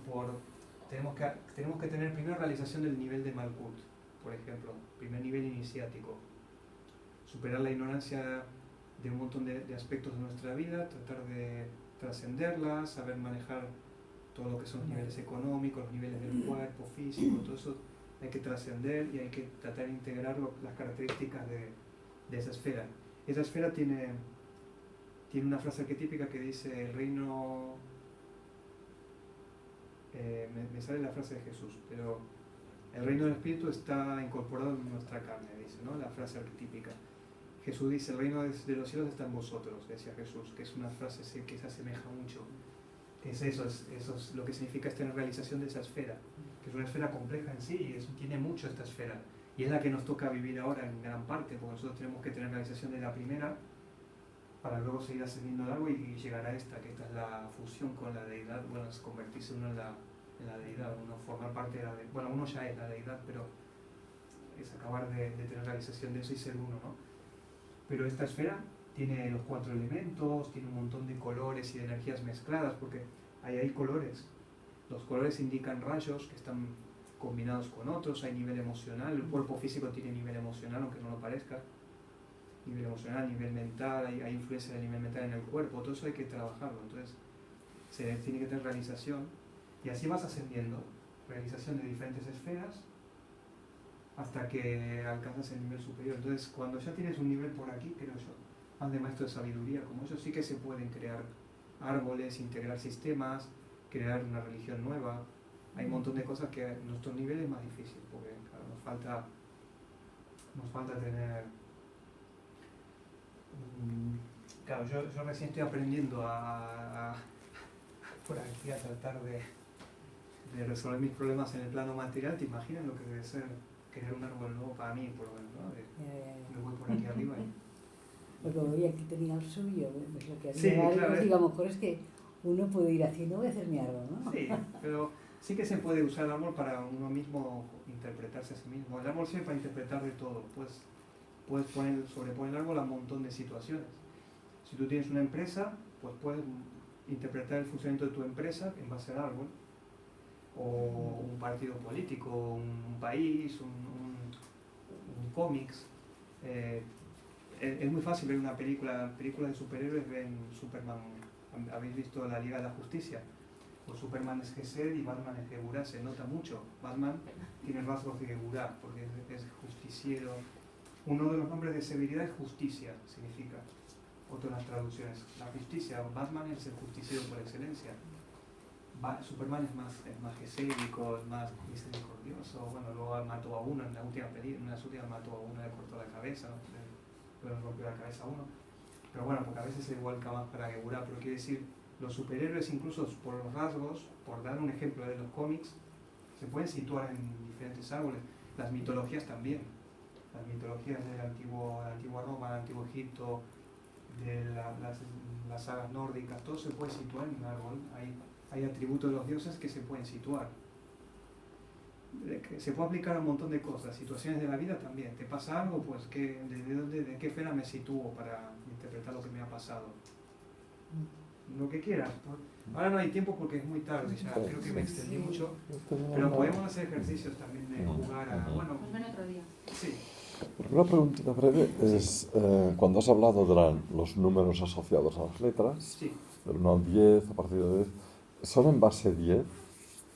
tenemos que tener primero realización del nivel de Malkut, por ejemplo, primer nivel iniciático. Superar la ignorancia de un montón de aspectos de nuestra vida, tratar de trascenderlas, saber manejar todo lo que son los niveles económicos, los niveles del cuerpo, físico, todo eso hay que trascender y hay que tratar de integrar las características de esa esfera. Esa esfera tiene una frase arquetípica que dice el reino... me sale la frase de Jesús, pero el reino del Espíritu está incorporado en nuestra carne, dice, ¿no? La frase arquetípica. Jesús dice, el reino de los cielos está en vosotros, decía Jesús, que es una frase que se asemeja mucho. Es eso es lo que significa estar en realización de esa esfera, que es una esfera compleja en sí y tiene mucho esta esfera. Y es la que nos toca vivir ahora en gran parte, porque nosotros tenemos que tener realización de la primera para luego seguir ascendiendo al árbol y llegar a esta, que esta es la fusión con la deidad, bueno, es convertirse uno en la deidad, uno formar parte de la deidad, bueno, uno ya es la deidad, pero es acabar de tener realización de eso y ser uno, ¿no? Pero esta esfera tiene los 4 elementos, tiene un montón de colores y de energías mezcladas, porque hay colores. Los colores indican rayos que están combinados con otros, hay nivel emocional, el cuerpo físico tiene nivel emocional, aunque no lo parezca. Nivel emocional, nivel mental, hay influencia del nivel mental en el cuerpo, todo eso hay que trabajarlo, entonces se tiene que tener realización y así vas ascendiendo, realización de diferentes esferas hasta que alcanzas el nivel superior. Entonces cuando ya tienes un nivel por aquí, creo yo, más de maestro de sabiduría como yo, sí que se pueden crear árboles, integrar sistemas, crear una religión nueva. Hay un montón de cosas que en nuestro nivel es más difícil porque claro, nos falta tener... Claro, yo recién estoy aprendiendo por aquí a tratar de resolver mis problemas en el plano material. ¿Te imaginas lo que debe ser crear un árbol nuevo para mí, por lo menos, ¿no? Me voy por aquí arriba Porque veía que tenía el suyo, es lo que sí, haría, claro, digo, a lo mejor es que uno puede ir haciendo, voy a hacer mi árbol, ¿no? Sí, pero sí que se puede usar el árbol para uno mismo interpretarse a sí mismo. El árbol sirve para interpretar de todo. Puedes sobreponer el árbol a un montón de situaciones. Si tú tienes una empresa, pues puedes interpretar el funcionamiento de tu empresa en base al árbol, o un partido político, un país, un cómics. Es muy fácil ver una película de superhéroes, ven Superman, habéis visto la Liga de la Justicia, pues Superman es Gesed y Batman es Geburah, se nota mucho. Batman tiene rasgos de Geburah porque es justiciero. Uno de los nombres de severidad es justicia, significa. Otras las traducciones. La justicia, Batman es el justiciero por excelencia. Superman es más gesédico, es más misericordioso. Bueno, luego mató a uno en la última película, en las últimas mató a uno, le cortó la cabeza, ¿no? Luego rompió la cabeza a uno. Pero bueno, porque a veces se igualca más para Geburah, pero quiere decir, los superhéroes incluso por los rasgos, por dar un ejemplo de los cómics, se pueden situar en diferentes árboles. Las mitologías también. Las mitologías de la antigua Roma, del antiguo Egipto, de las sagas nórdicas, todo se puede situar en un árbol. Hay atributos de los dioses que se pueden situar. Se puede aplicar a un montón de cosas, situaciones de la vida también. ¿Te pasa algo? Pues ¿de qué esfera me sitúo para interpretar lo que me ha pasado? Lo que quieras. Ahora no hay tiempo porque es muy tarde ya, creo que me extendí mucho, pero podemos hacer ejercicios también de jugar a... Bueno, pues ven otro día. Sí. Una preguntita breve es, cuando has hablado de los números asociados a las letras, Sí. del 1 al 10, a partir de 10, ¿son en base 10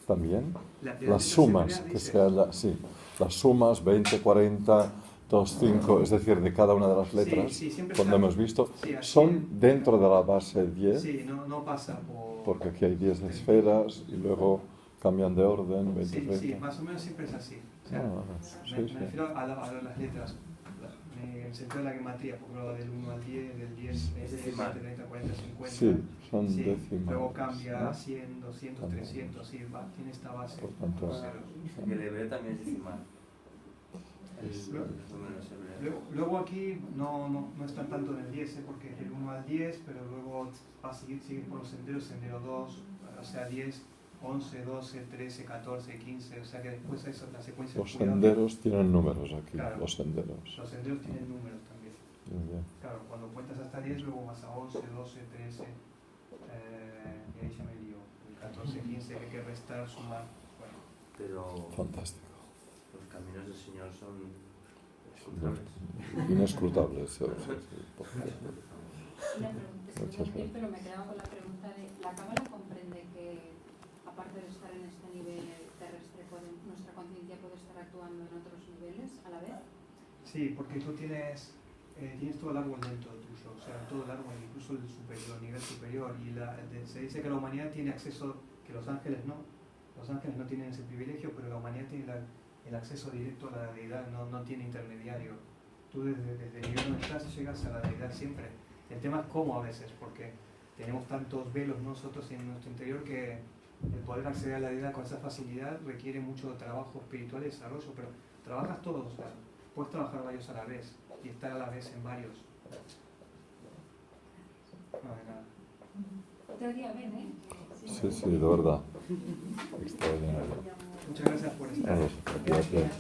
también? Las sumas, que sean las sumas 20, 40, 2, 5, es decir, de cada una de las letras, cuando hemos visto, ¿son dentro de la base 10? Sí, no pasa por... Porque aquí hay 10 esferas y luego cambian de orden, 20, 30. Sí, más o menos siempre es así. O sea, me refiero a las letras, en el sentido de la gematría, porque luego del 1 al 10, del 10, 20, 30, 40, 50. Sí, son décimas. Luego cambia a 100, 200, 300, sí, tiene esta base. Por tanto, Que el hebreo también es decimal. Luego aquí no están tanto en el 10, porque es del 1 al 10, pero luego va a seguir por los senderos, sendero 2, o sea 10, 11, 12, 13, 14, 15, o sea que después eso, la secuencia... Los senderos tienen números aquí, claro, los senderos. Los senderos tienen números también. Bien. Claro, cuando cuentas hasta 10, luego vas a 11, 12, 13, y ahí ya me lío, el 14, 15, que hay que restar, sumar, bueno. Pero fantástico. Los caminos del Señor son inescrutables. Inescrutables, sí. Una pregunta, es que voy a decir, pero me quedaba con la pregunta de, ¿la cábala comprende que, aparte de estar en este nivel terrestre, nuestra conciencia puede estar actuando en otros niveles a la vez? Sí, porque tú tienes todo el árbol dentro tuyo, o sea, todo el árbol, incluso el superior, nivel superior, y se dice que la humanidad tiene acceso, que los ángeles no. Los ángeles no tienen ese privilegio, pero la humanidad tiene el acceso directo a la deidad, no tiene intermediario. Tú desde el nivel donde estás llegas a la deidad siempre. El tema es cómo a veces, porque tenemos tantos velos nosotros en nuestro interior que el poder acceder a la deidad con esa facilidad requiere mucho trabajo espiritual y desarrollo, pero trabajas todos, o sea, puedes trabajar varios a la vez y estar a la vez en varios. No, de nada. Otro día ven, ¿eh? Sí, de verdad. Extraordinario. Muchas gracias por estar. Gracias.